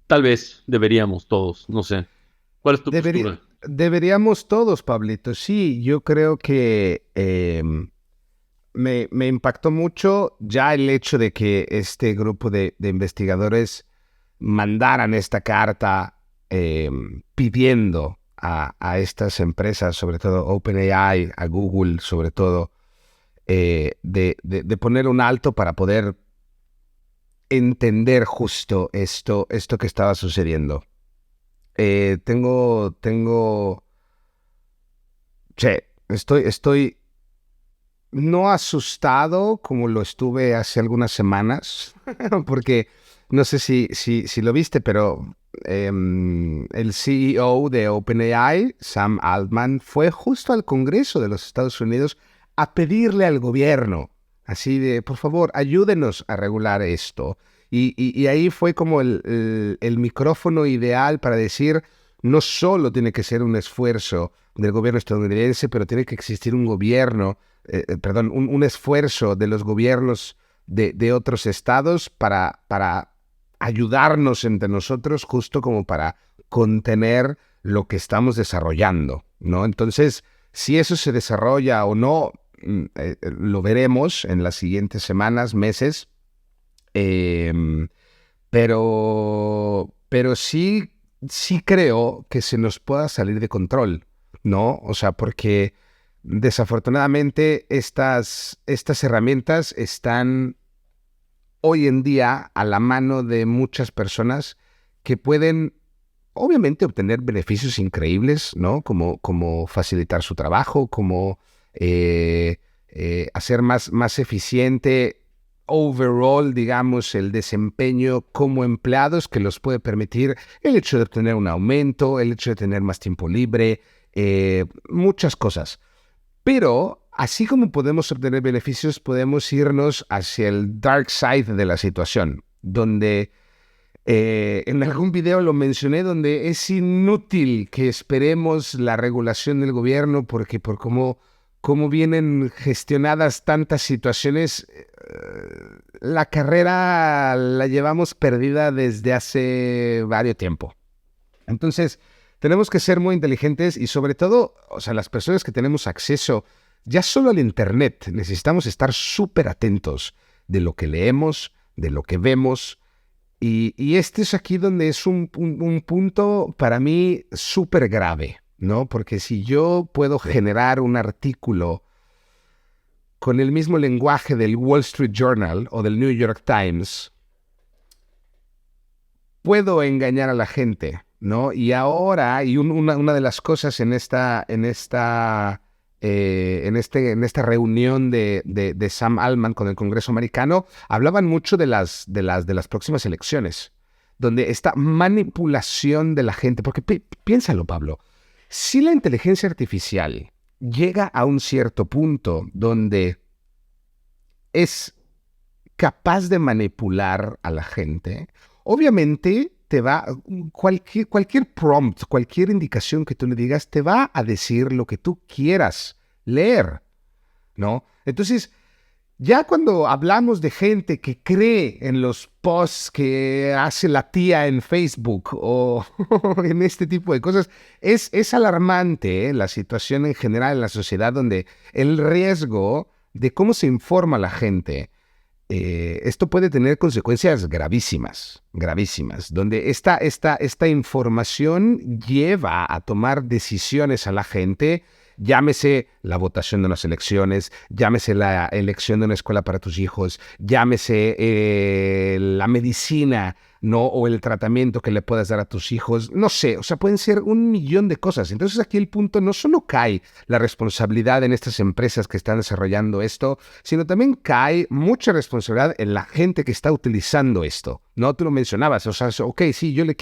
Tal vez deberíamos todos, no sé. ¿Cuál es tu postura? Deberíamos todos, Pablito. Sí, yo creo que me impactó mucho ya el hecho de que este grupo de investigadores mandaran esta carta pidiendo a estas empresas, sobre todo OpenAI, a Google sobre todo, de poner un alto para poder entender justo esto que estaba sucediendo. Estoy no asustado como lo estuve hace algunas semanas, porque no sé si lo viste, pero el CEO de OpenAI, Sam Altman, fue justo al Congreso de los Estados Unidos a pedirle al gobierno, así de, por favor, ayúdenos a regular esto. Y ahí fue como el micrófono ideal para decir, no solo tiene que ser un esfuerzo del gobierno estadounidense, pero tiene que existir un esfuerzo de los gobiernos de otros estados para ayudarnos entre nosotros, justo como para contener lo que estamos desarrollando, ¿no? Entonces, si eso se desarrolla o no, lo veremos en las siguientes semanas, meses, pero sí creo que se nos pueda salir de control, ¿no? O sea, porque desafortunadamente estas herramientas están hoy en día a la mano de muchas personas que pueden, obviamente, obtener beneficios increíbles, ¿no? Como facilitar su trabajo, como hacer más eficiente overall, digamos, el desempeño como empleados, que los puede permitir el hecho de obtener un aumento, el hecho de tener más tiempo libre, muchas cosas. Pero así como podemos obtener beneficios, podemos irnos hacia el dark side de la situación, donde en algún video lo mencioné, donde es inútil que esperemos la regulación del gobierno, porque por cómo vienen gestionadas tantas situaciones, la carrera la llevamos perdida desde hace varios tiempo. Entonces, tenemos que ser muy inteligentes y sobre todo, o sea, las personas que tenemos acceso ya solo al Internet, necesitamos estar súper atentos de lo que leemos, de lo que vemos. Y este es aquí donde es un punto para mí súper grave, ¿no? Porque si yo puedo generar un artículo con el mismo lenguaje del Wall Street Journal o del New York Times, puedo engañar a la gente, ¿no? Y ahora, una de las cosas en esta reunión de Sam Altman con el Congreso americano, hablaban mucho de las próximas elecciones, donde esta manipulación de la gente, porque piénsalo, Pablo, si la inteligencia artificial llega a un cierto punto donde es capaz de manipular a la gente, obviamente te va, cualquier prompt, cualquier indicación que tú le digas, te va a decir lo que tú quieras leer, ¿no? Entonces, ya cuando hablamos de gente que cree en los posts que hace la tía en Facebook o en este tipo de cosas, es alarmante, la situación en general en la sociedad, donde el riesgo de cómo se informa la gente, esto puede tener consecuencias gravísimas, donde esta información lleva a tomar decisiones a la gente. Llámese la votación de unas elecciones, llámese la elección de una escuela para tus hijos, llámese la medicina, ¿no? O el tratamiento que le puedas dar a tus hijos, no sé, o sea, pueden ser un millón de cosas. Entonces aquí el punto no solo cae la responsabilidad en estas empresas que están desarrollando esto, sino también cae mucha responsabilidad en la gente que está utilizando esto, ¿no? Tú lo mencionabas, o sea, ok, sí, yo le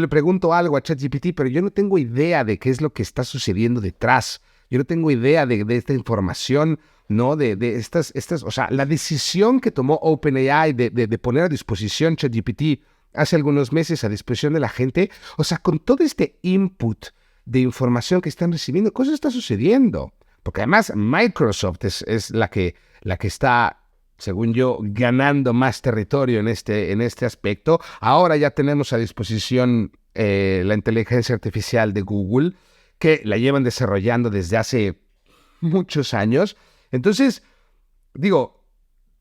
pregunto algo a ChatGPT, pero yo no tengo idea de qué es lo que está sucediendo detrás yo no tengo idea de esta información, ¿no? De estas, o sea, la decisión que tomó OpenAI de poner a disposición ChatGPT hace algunos meses a disposición de la gente, o sea, con todo este input de información que están recibiendo, cosas está sucediendo. Porque además Microsoft es la que está, según yo, ganando más territorio en este aspecto. Ahora ya tenemos a disposición la inteligencia artificial de Google, que la llevan desarrollando desde hace muchos años. Entonces, digo,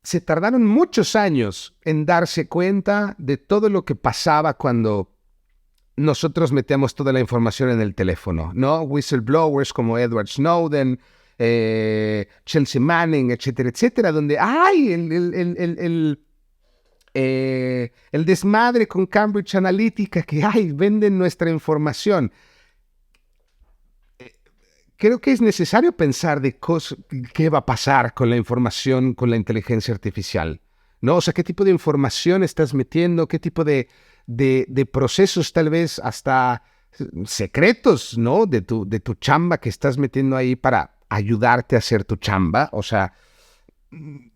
se tardaron muchos años en darse cuenta de todo lo que pasaba cuando nosotros metemos toda la información en el teléfono, ¿no? Whistleblowers como Edward Snowden, Chelsea Manning, etcétera, etcétera, donde hay el desmadre con Cambridge Analytica, que hay, venden nuestra información. Creo que es necesario pensar de qué va a pasar con la información, con la inteligencia artificial, ¿no? O sea, qué tipo de información estás metiendo, qué tipo de procesos tal vez hasta secretos, ¿no? De tu chamba que estás metiendo ahí para ayudarte a hacer tu chamba. O sea,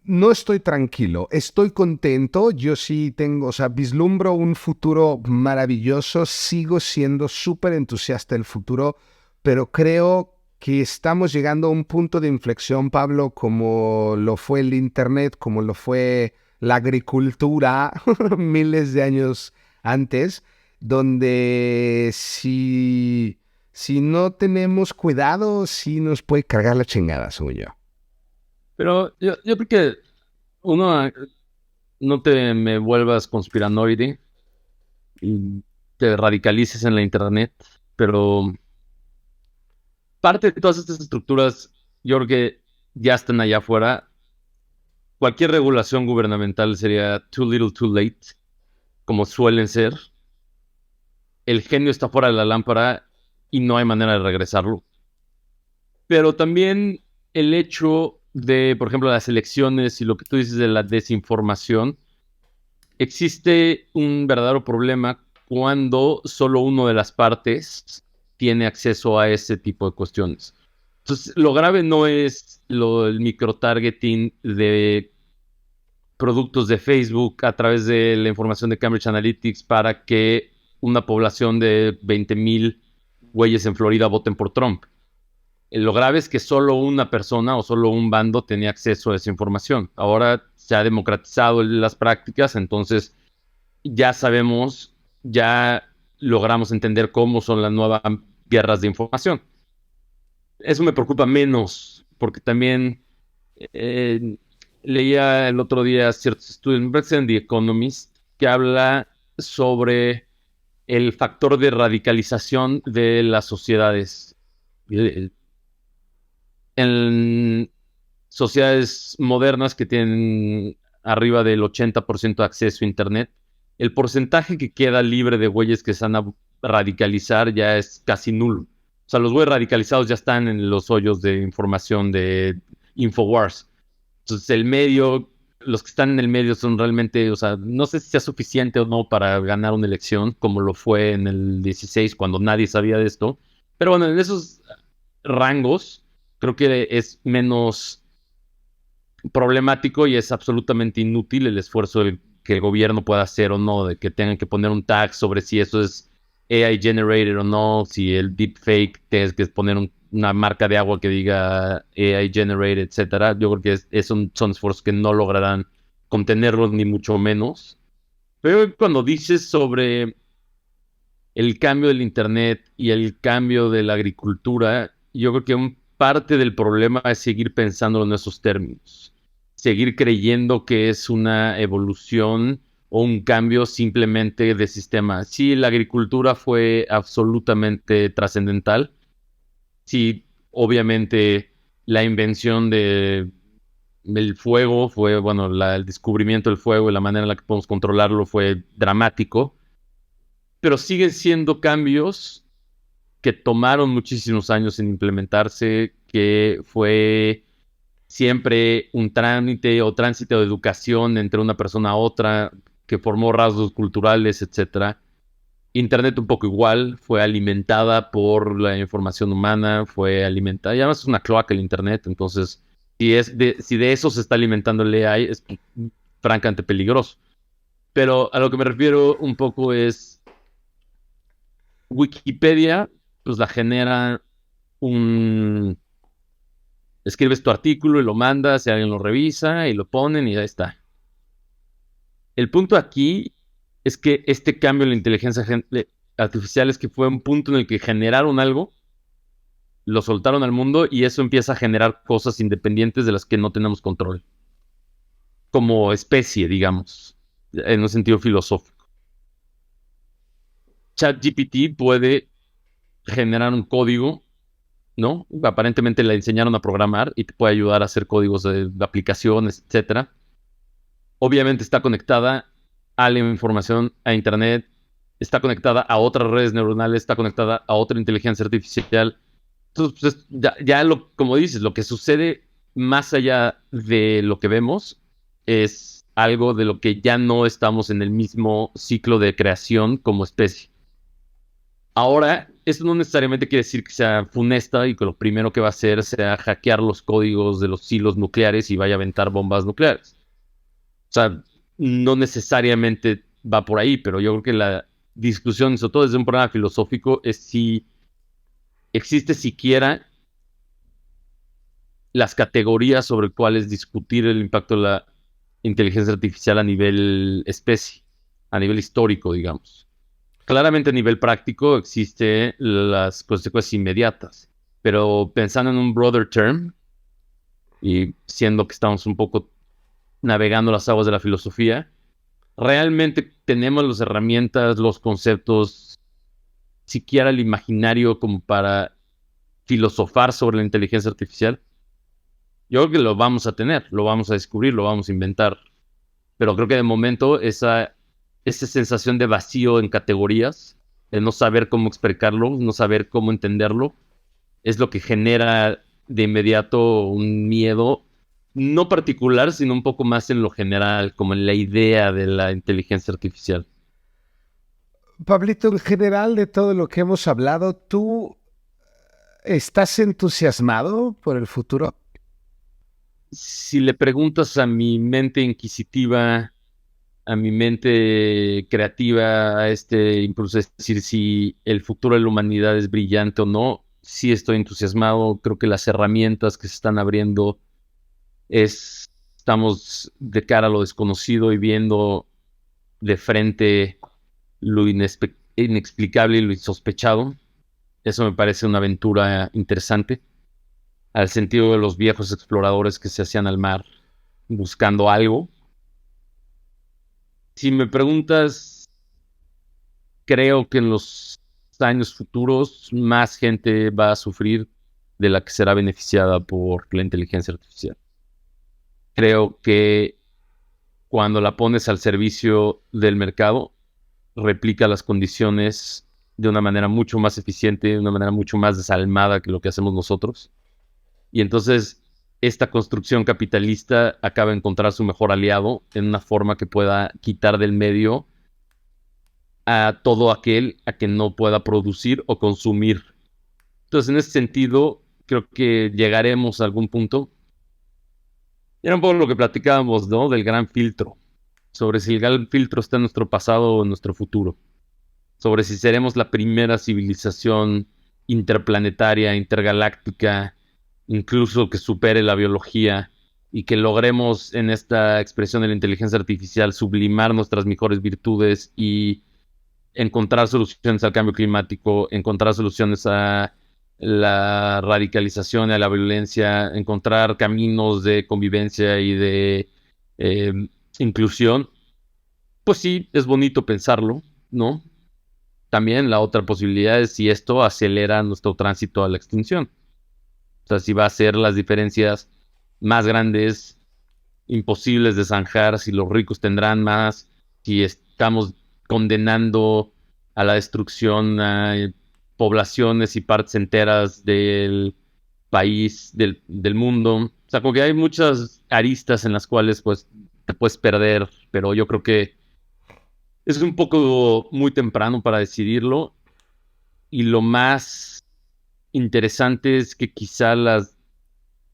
no estoy tranquilo, estoy contento, yo sí tengo, o sea, vislumbro un futuro maravilloso, sigo siendo súper entusiasta del futuro, pero creo que estamos llegando a un punto de inflexión, Pablo, como lo fue el Internet, como lo fue la agricultura miles de años antes, donde si no tenemos cuidado, sí nos puede cargar la chingada, según yo. Pero yo creo que uno, no te me vuelvas conspiranoide y te radicalices en la internet, pero parte de todas estas estructuras, yo creo que ya están allá afuera. Cualquier regulación gubernamental sería too little, too late, como suelen ser. El genio está fuera de la lámpara y no hay manera de regresarlo. Pero también el hecho de, por ejemplo, las elecciones y lo que tú dices de la desinformación, existe un verdadero problema cuando solo una de las partes tiene acceso a ese tipo de cuestiones. Entonces, lo grave no es el microtargeting de productos de Facebook a través de la información de Cambridge Analytics para que una población de 20,000 güeyes en Florida voten por Trump. Lo grave es que solo una persona o solo un bando tenía acceso a esa información. Ahora se ha democratizado las prácticas, entonces ya sabemos, ya logramos entender cómo son las nuevas guerras de información. Eso me preocupa menos, porque también leía el otro día ciertos estudios, me parece en The Economist, que habla sobre el factor de radicalización de las sociedades. En sociedades modernas que tienen arriba del 80% de acceso a Internet, el porcentaje que queda libre de güeyes que se van a radicalizar ya es casi nulo. O sea, los güeyes radicalizados ya están en los hoyos de información de Infowars. Entonces, el medio, los que están en el medio son realmente, o sea, no sé si sea suficiente o no para ganar una elección, como lo fue en el 16, cuando nadie sabía de esto. Pero bueno, en esos rangos, creo que es menos problemático y es absolutamente inútil el esfuerzo que el gobierno pueda hacer o no, de que tengan que poner un tag sobre si eso es AI generated o no, si el deepfake tienes que poner una marca de agua que diga AI generated, etcétera. Yo creo que son esfuerzos que no lograrán contenerlos ni mucho menos. Pero cuando dices sobre el cambio del internet y el cambio de la agricultura, yo creo que parte del problema es seguir pensando en esos términos, seguir creyendo que es una evolución o un cambio simplemente de sistema. Sí, la agricultura fue absolutamente trascendental. Sí, obviamente la invención del fuego fue, bueno, el descubrimiento del fuego y la manera en la que podemos controlarlo fue dramático, pero siguen siendo cambios que tomaron muchísimos años en implementarse, que fue siempre un trámite o tránsito de educación entre una persona a otra, que formó rasgos culturales, etcétera. Internet un poco igual, fue alimentada por la información humana, fue alimentada, y además es una cloaca el Internet, entonces si de eso se está alimentando el AI, es francamente peligroso. Pero a lo que me refiero un poco es Wikipedia, pues la genera un... Escribes tu artículo y lo mandas, y alguien lo revisa y lo ponen y ya está. El punto aquí es que este cambio en la inteligencia artificial es que fue un punto en el que generaron algo, lo soltaron al mundo y eso empieza a generar cosas independientes de las que no tenemos control. Como especie, digamos, en un sentido filosófico. ChatGPT puede generar un código, ¿no? Aparentemente le enseñaron a programar y te puede ayudar a hacer códigos de aplicaciones, etcétera. Obviamente está conectada a la información, a Internet, está conectada a otras redes neuronales, está conectada a otra inteligencia artificial. Entonces, pues, como dices, lo que sucede más allá de lo que vemos es algo de lo que ya no estamos en el mismo ciclo de creación como especie. Ahora, esto no necesariamente quiere decir que sea funesta y que lo primero que va a hacer sea hackear los códigos de los silos nucleares y vaya a aventar bombas nucleares. O sea, no necesariamente va por ahí, pero yo creo que la discusión, sobre todo desde un programa filosófico, es si existe siquiera las categorías sobre cuáles discutir el impacto de la inteligencia artificial a nivel especie, a nivel histórico, digamos. Claramente a nivel práctico existen las consecuencias inmediatas, pero pensando en un broader term, y siendo que estamos un poco navegando las aguas de la filosofía, realmente tenemos las herramientas, los conceptos, siquiera el imaginario como para filosofar sobre la inteligencia artificial. Yo creo que lo vamos a tener, lo vamos a descubrir, lo vamos a inventar. Pero creo que de momento esa sensación de vacío en categorías, de no saber cómo explicarlo, no saber cómo entenderlo, es lo que genera de inmediato un miedo, no particular, sino un poco más en lo general, como en la idea de la inteligencia artificial. Pablito, en general de todo lo que hemos hablado, ¿tú estás entusiasmado por el futuro? Si le preguntas a mi mente inquisitiva, a mi mente creativa, a este impulso, es decir, si el futuro de la humanidad es brillante o no, sí estoy entusiasmado. Creo que las herramientas que se están abriendo estamos de cara a lo desconocido y viendo de frente lo inexplicable y lo insospechado. Eso me parece una aventura interesante, al sentido de los viejos exploradores que se hacían al mar buscando algo. Si me preguntas, creo que en los años futuros más gente va a sufrir de la que será beneficiada por la inteligencia artificial. Creo que cuando la pones al servicio del mercado, replica las condiciones de una manera mucho más eficiente, de una manera mucho más desalmada que lo que hacemos nosotros. Y entonces esta construcción capitalista acaba de encontrar su mejor aliado en una forma que pueda quitar del medio a todo aquel a que no pueda producir o consumir. Entonces, en ese sentido, creo que llegaremos a algún punto. Era un poco lo que platicábamos, ¿no? Del gran filtro. Sobre si el gran filtro está en nuestro pasado o en nuestro futuro. Sobre si seremos la primera civilización interplanetaria, intergaláctica, incluso que supere la biología y que logremos en esta expresión de la inteligencia artificial sublimar nuestras mejores virtudes y encontrar soluciones al cambio climático, encontrar soluciones a la radicalización y a la violencia, encontrar caminos de convivencia y de eh, inclusión. Pues sí, es bonito pensarlo, ¿no? También la otra posibilidad es si esto acelera nuestro tránsito a la extinción. O sea, si va a ser las diferencias más grandes, imposibles de zanjar, si los ricos tendrán más, si estamos condenando a la destrucción a poblaciones y partes enteras del país, del mundo. O sea, como que hay muchas aristas en las cuales pues te puedes perder, pero yo creo que Es un poco muy temprano para decidirlo, y lo más interesante es que quizá las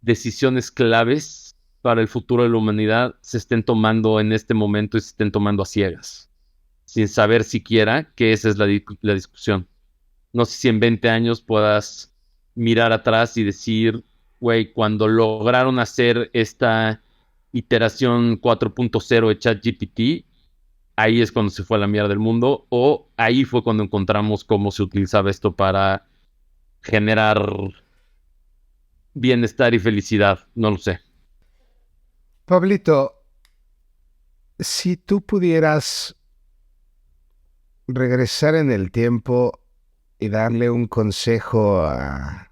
decisiones claves para el futuro de la humanidad se estén tomando en este momento y se estén tomando a ciegas, sin saber siquiera que esa es la discusión. No sé si en 20 años puedas mirar atrás y decir, güey, cuando lograron hacer esta iteración 4.0 de ChatGPT, ahí es cuando se fue a la mierda del mundo, o ahí fue cuando encontramos cómo se utilizaba esto para generar bienestar y felicidad. No lo sé. Pablito, si tú pudieras regresar en el tiempo y darle un consejo a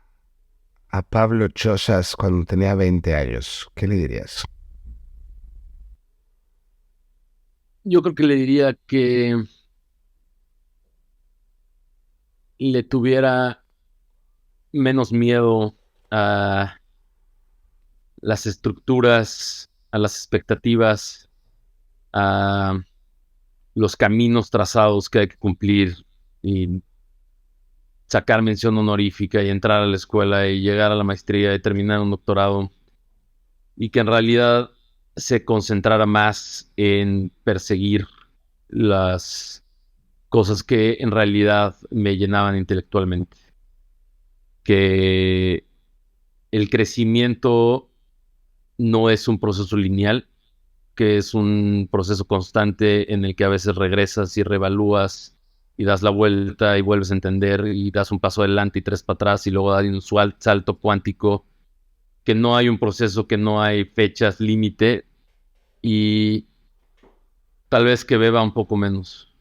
Pablo Chozas cuando tenía 20 años, ¿qué le dirías? Yo creo que le diría que le tuviera menos miedo a las estructuras, a las expectativas, a los caminos trazados que hay que cumplir, y sacar mención honorífica y entrar a la escuela y llegar a la maestría y terminar un doctorado, y que en realidad se concentrara más en perseguir las cosas que en realidad me llenaban intelectualmente. Que el crecimiento no es un proceso lineal, que es un proceso constante en el que a veces regresas y reevalúas y das la vuelta y vuelves a entender y das un paso adelante y tres para atrás y luego das un salto cuántico, que no hay un proceso, que no hay fechas límite, y tal vez que beba un poco menos.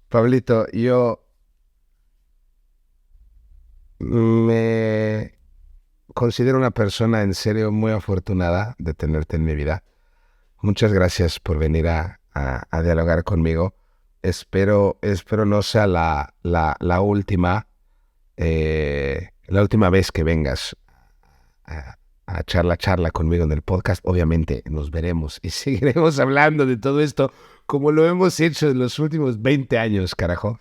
Pablito, yo me considero una persona en serio muy afortunada de tenerte en mi vida. Muchas gracias por venir a dialogar conmigo. Espero no sea la última vez que vengas a charla conmigo en el podcast. Obviamente nos veremos y seguiremos hablando de todo esto como lo hemos hecho en los últimos 20 años, carajo.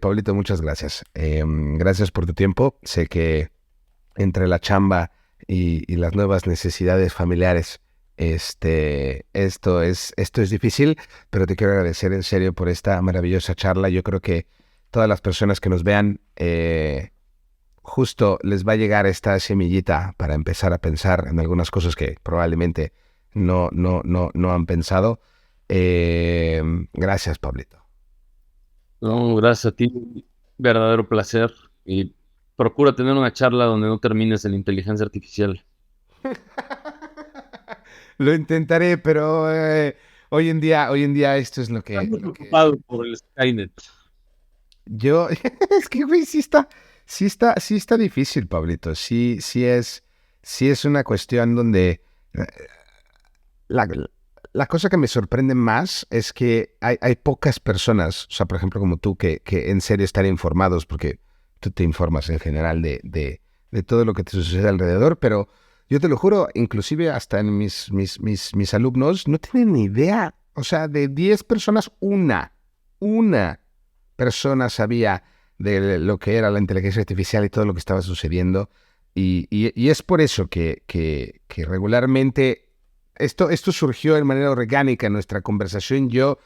Pablito, muchas gracias. Gracias por tu tiempo. Sé que entre la chamba y las nuevas necesidades familiares, esto es difícil, pero te quiero agradecer en serio por esta maravillosa charla. Yo creo que todas las personas que nos vean, justo les va a llegar esta semillita para empezar a pensar en algunas cosas que probablemente no han pensado. Gracias, Pablito. No, gracias a ti, verdadero placer, y procura tener una charla donde no termines en inteligencia artificial. Lo intentaré, pero hoy en día esto es Estoy muy preocupado por el Skynet. yo es que güey, sí está difícil, Pablito. Sí es una cuestión donde la, la cosa que me sorprende más es que hay pocas personas, o sea, por ejemplo, como tú, que en serio están informados, porque tú te informas en general de todo lo que te sucede alrededor, pero yo te lo juro, inclusive hasta en mis alumnos no tienen ni idea. O sea, de 10 personas, una persona sabía de lo que era la inteligencia artificial y todo lo que estaba sucediendo. Y es por eso que regularmente esto surgió de manera orgánica en nuestra conversación. Yo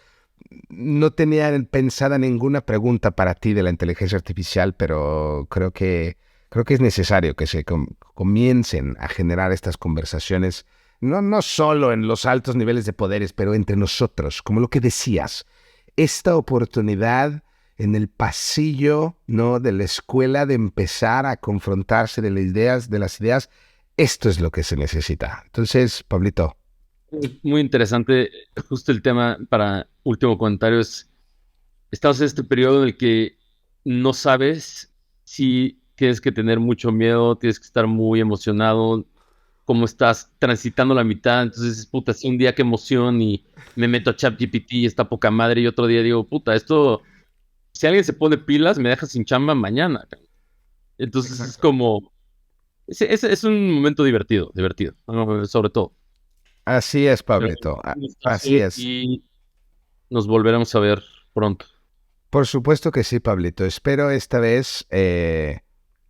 no tenía pensada ninguna pregunta para ti de la inteligencia artificial, pero creo que es necesario que se comiencen a generar estas conversaciones, no solo en los altos niveles de poderes, pero entre nosotros, como lo que decías, esta oportunidad en el pasillo, ¿no?, de la escuela de empezar a confrontarse de las ideas, esto es lo que se necesita. Entonces, Pablito. Muy interesante. Justo el tema para último comentario es: estamos en este periodo en el que no sabes si tienes que tener mucho miedo, tienes que estar muy emocionado, cómo estás transitando la mitad. Entonces, puta, si un día qué emoción y me meto a ChatGPT y está poca madre, y otro día digo, puta, esto, si alguien se pone pilas, me deja sin chamba mañana. Entonces Exacto. es como, es un momento divertido, sobre todo. Así es, Pablito. Así es. Y nos volveremos a ver pronto. Por supuesto que sí, Pablito. Espero esta vez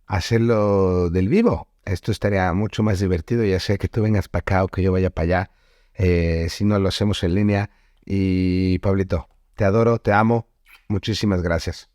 hacerlo del vivo. Esto estaría mucho más divertido, ya sea que tú vengas para acá o que yo vaya para allá. Si no, lo hacemos en línea. Y Pablito, te adoro, te amo. Muchísimas gracias.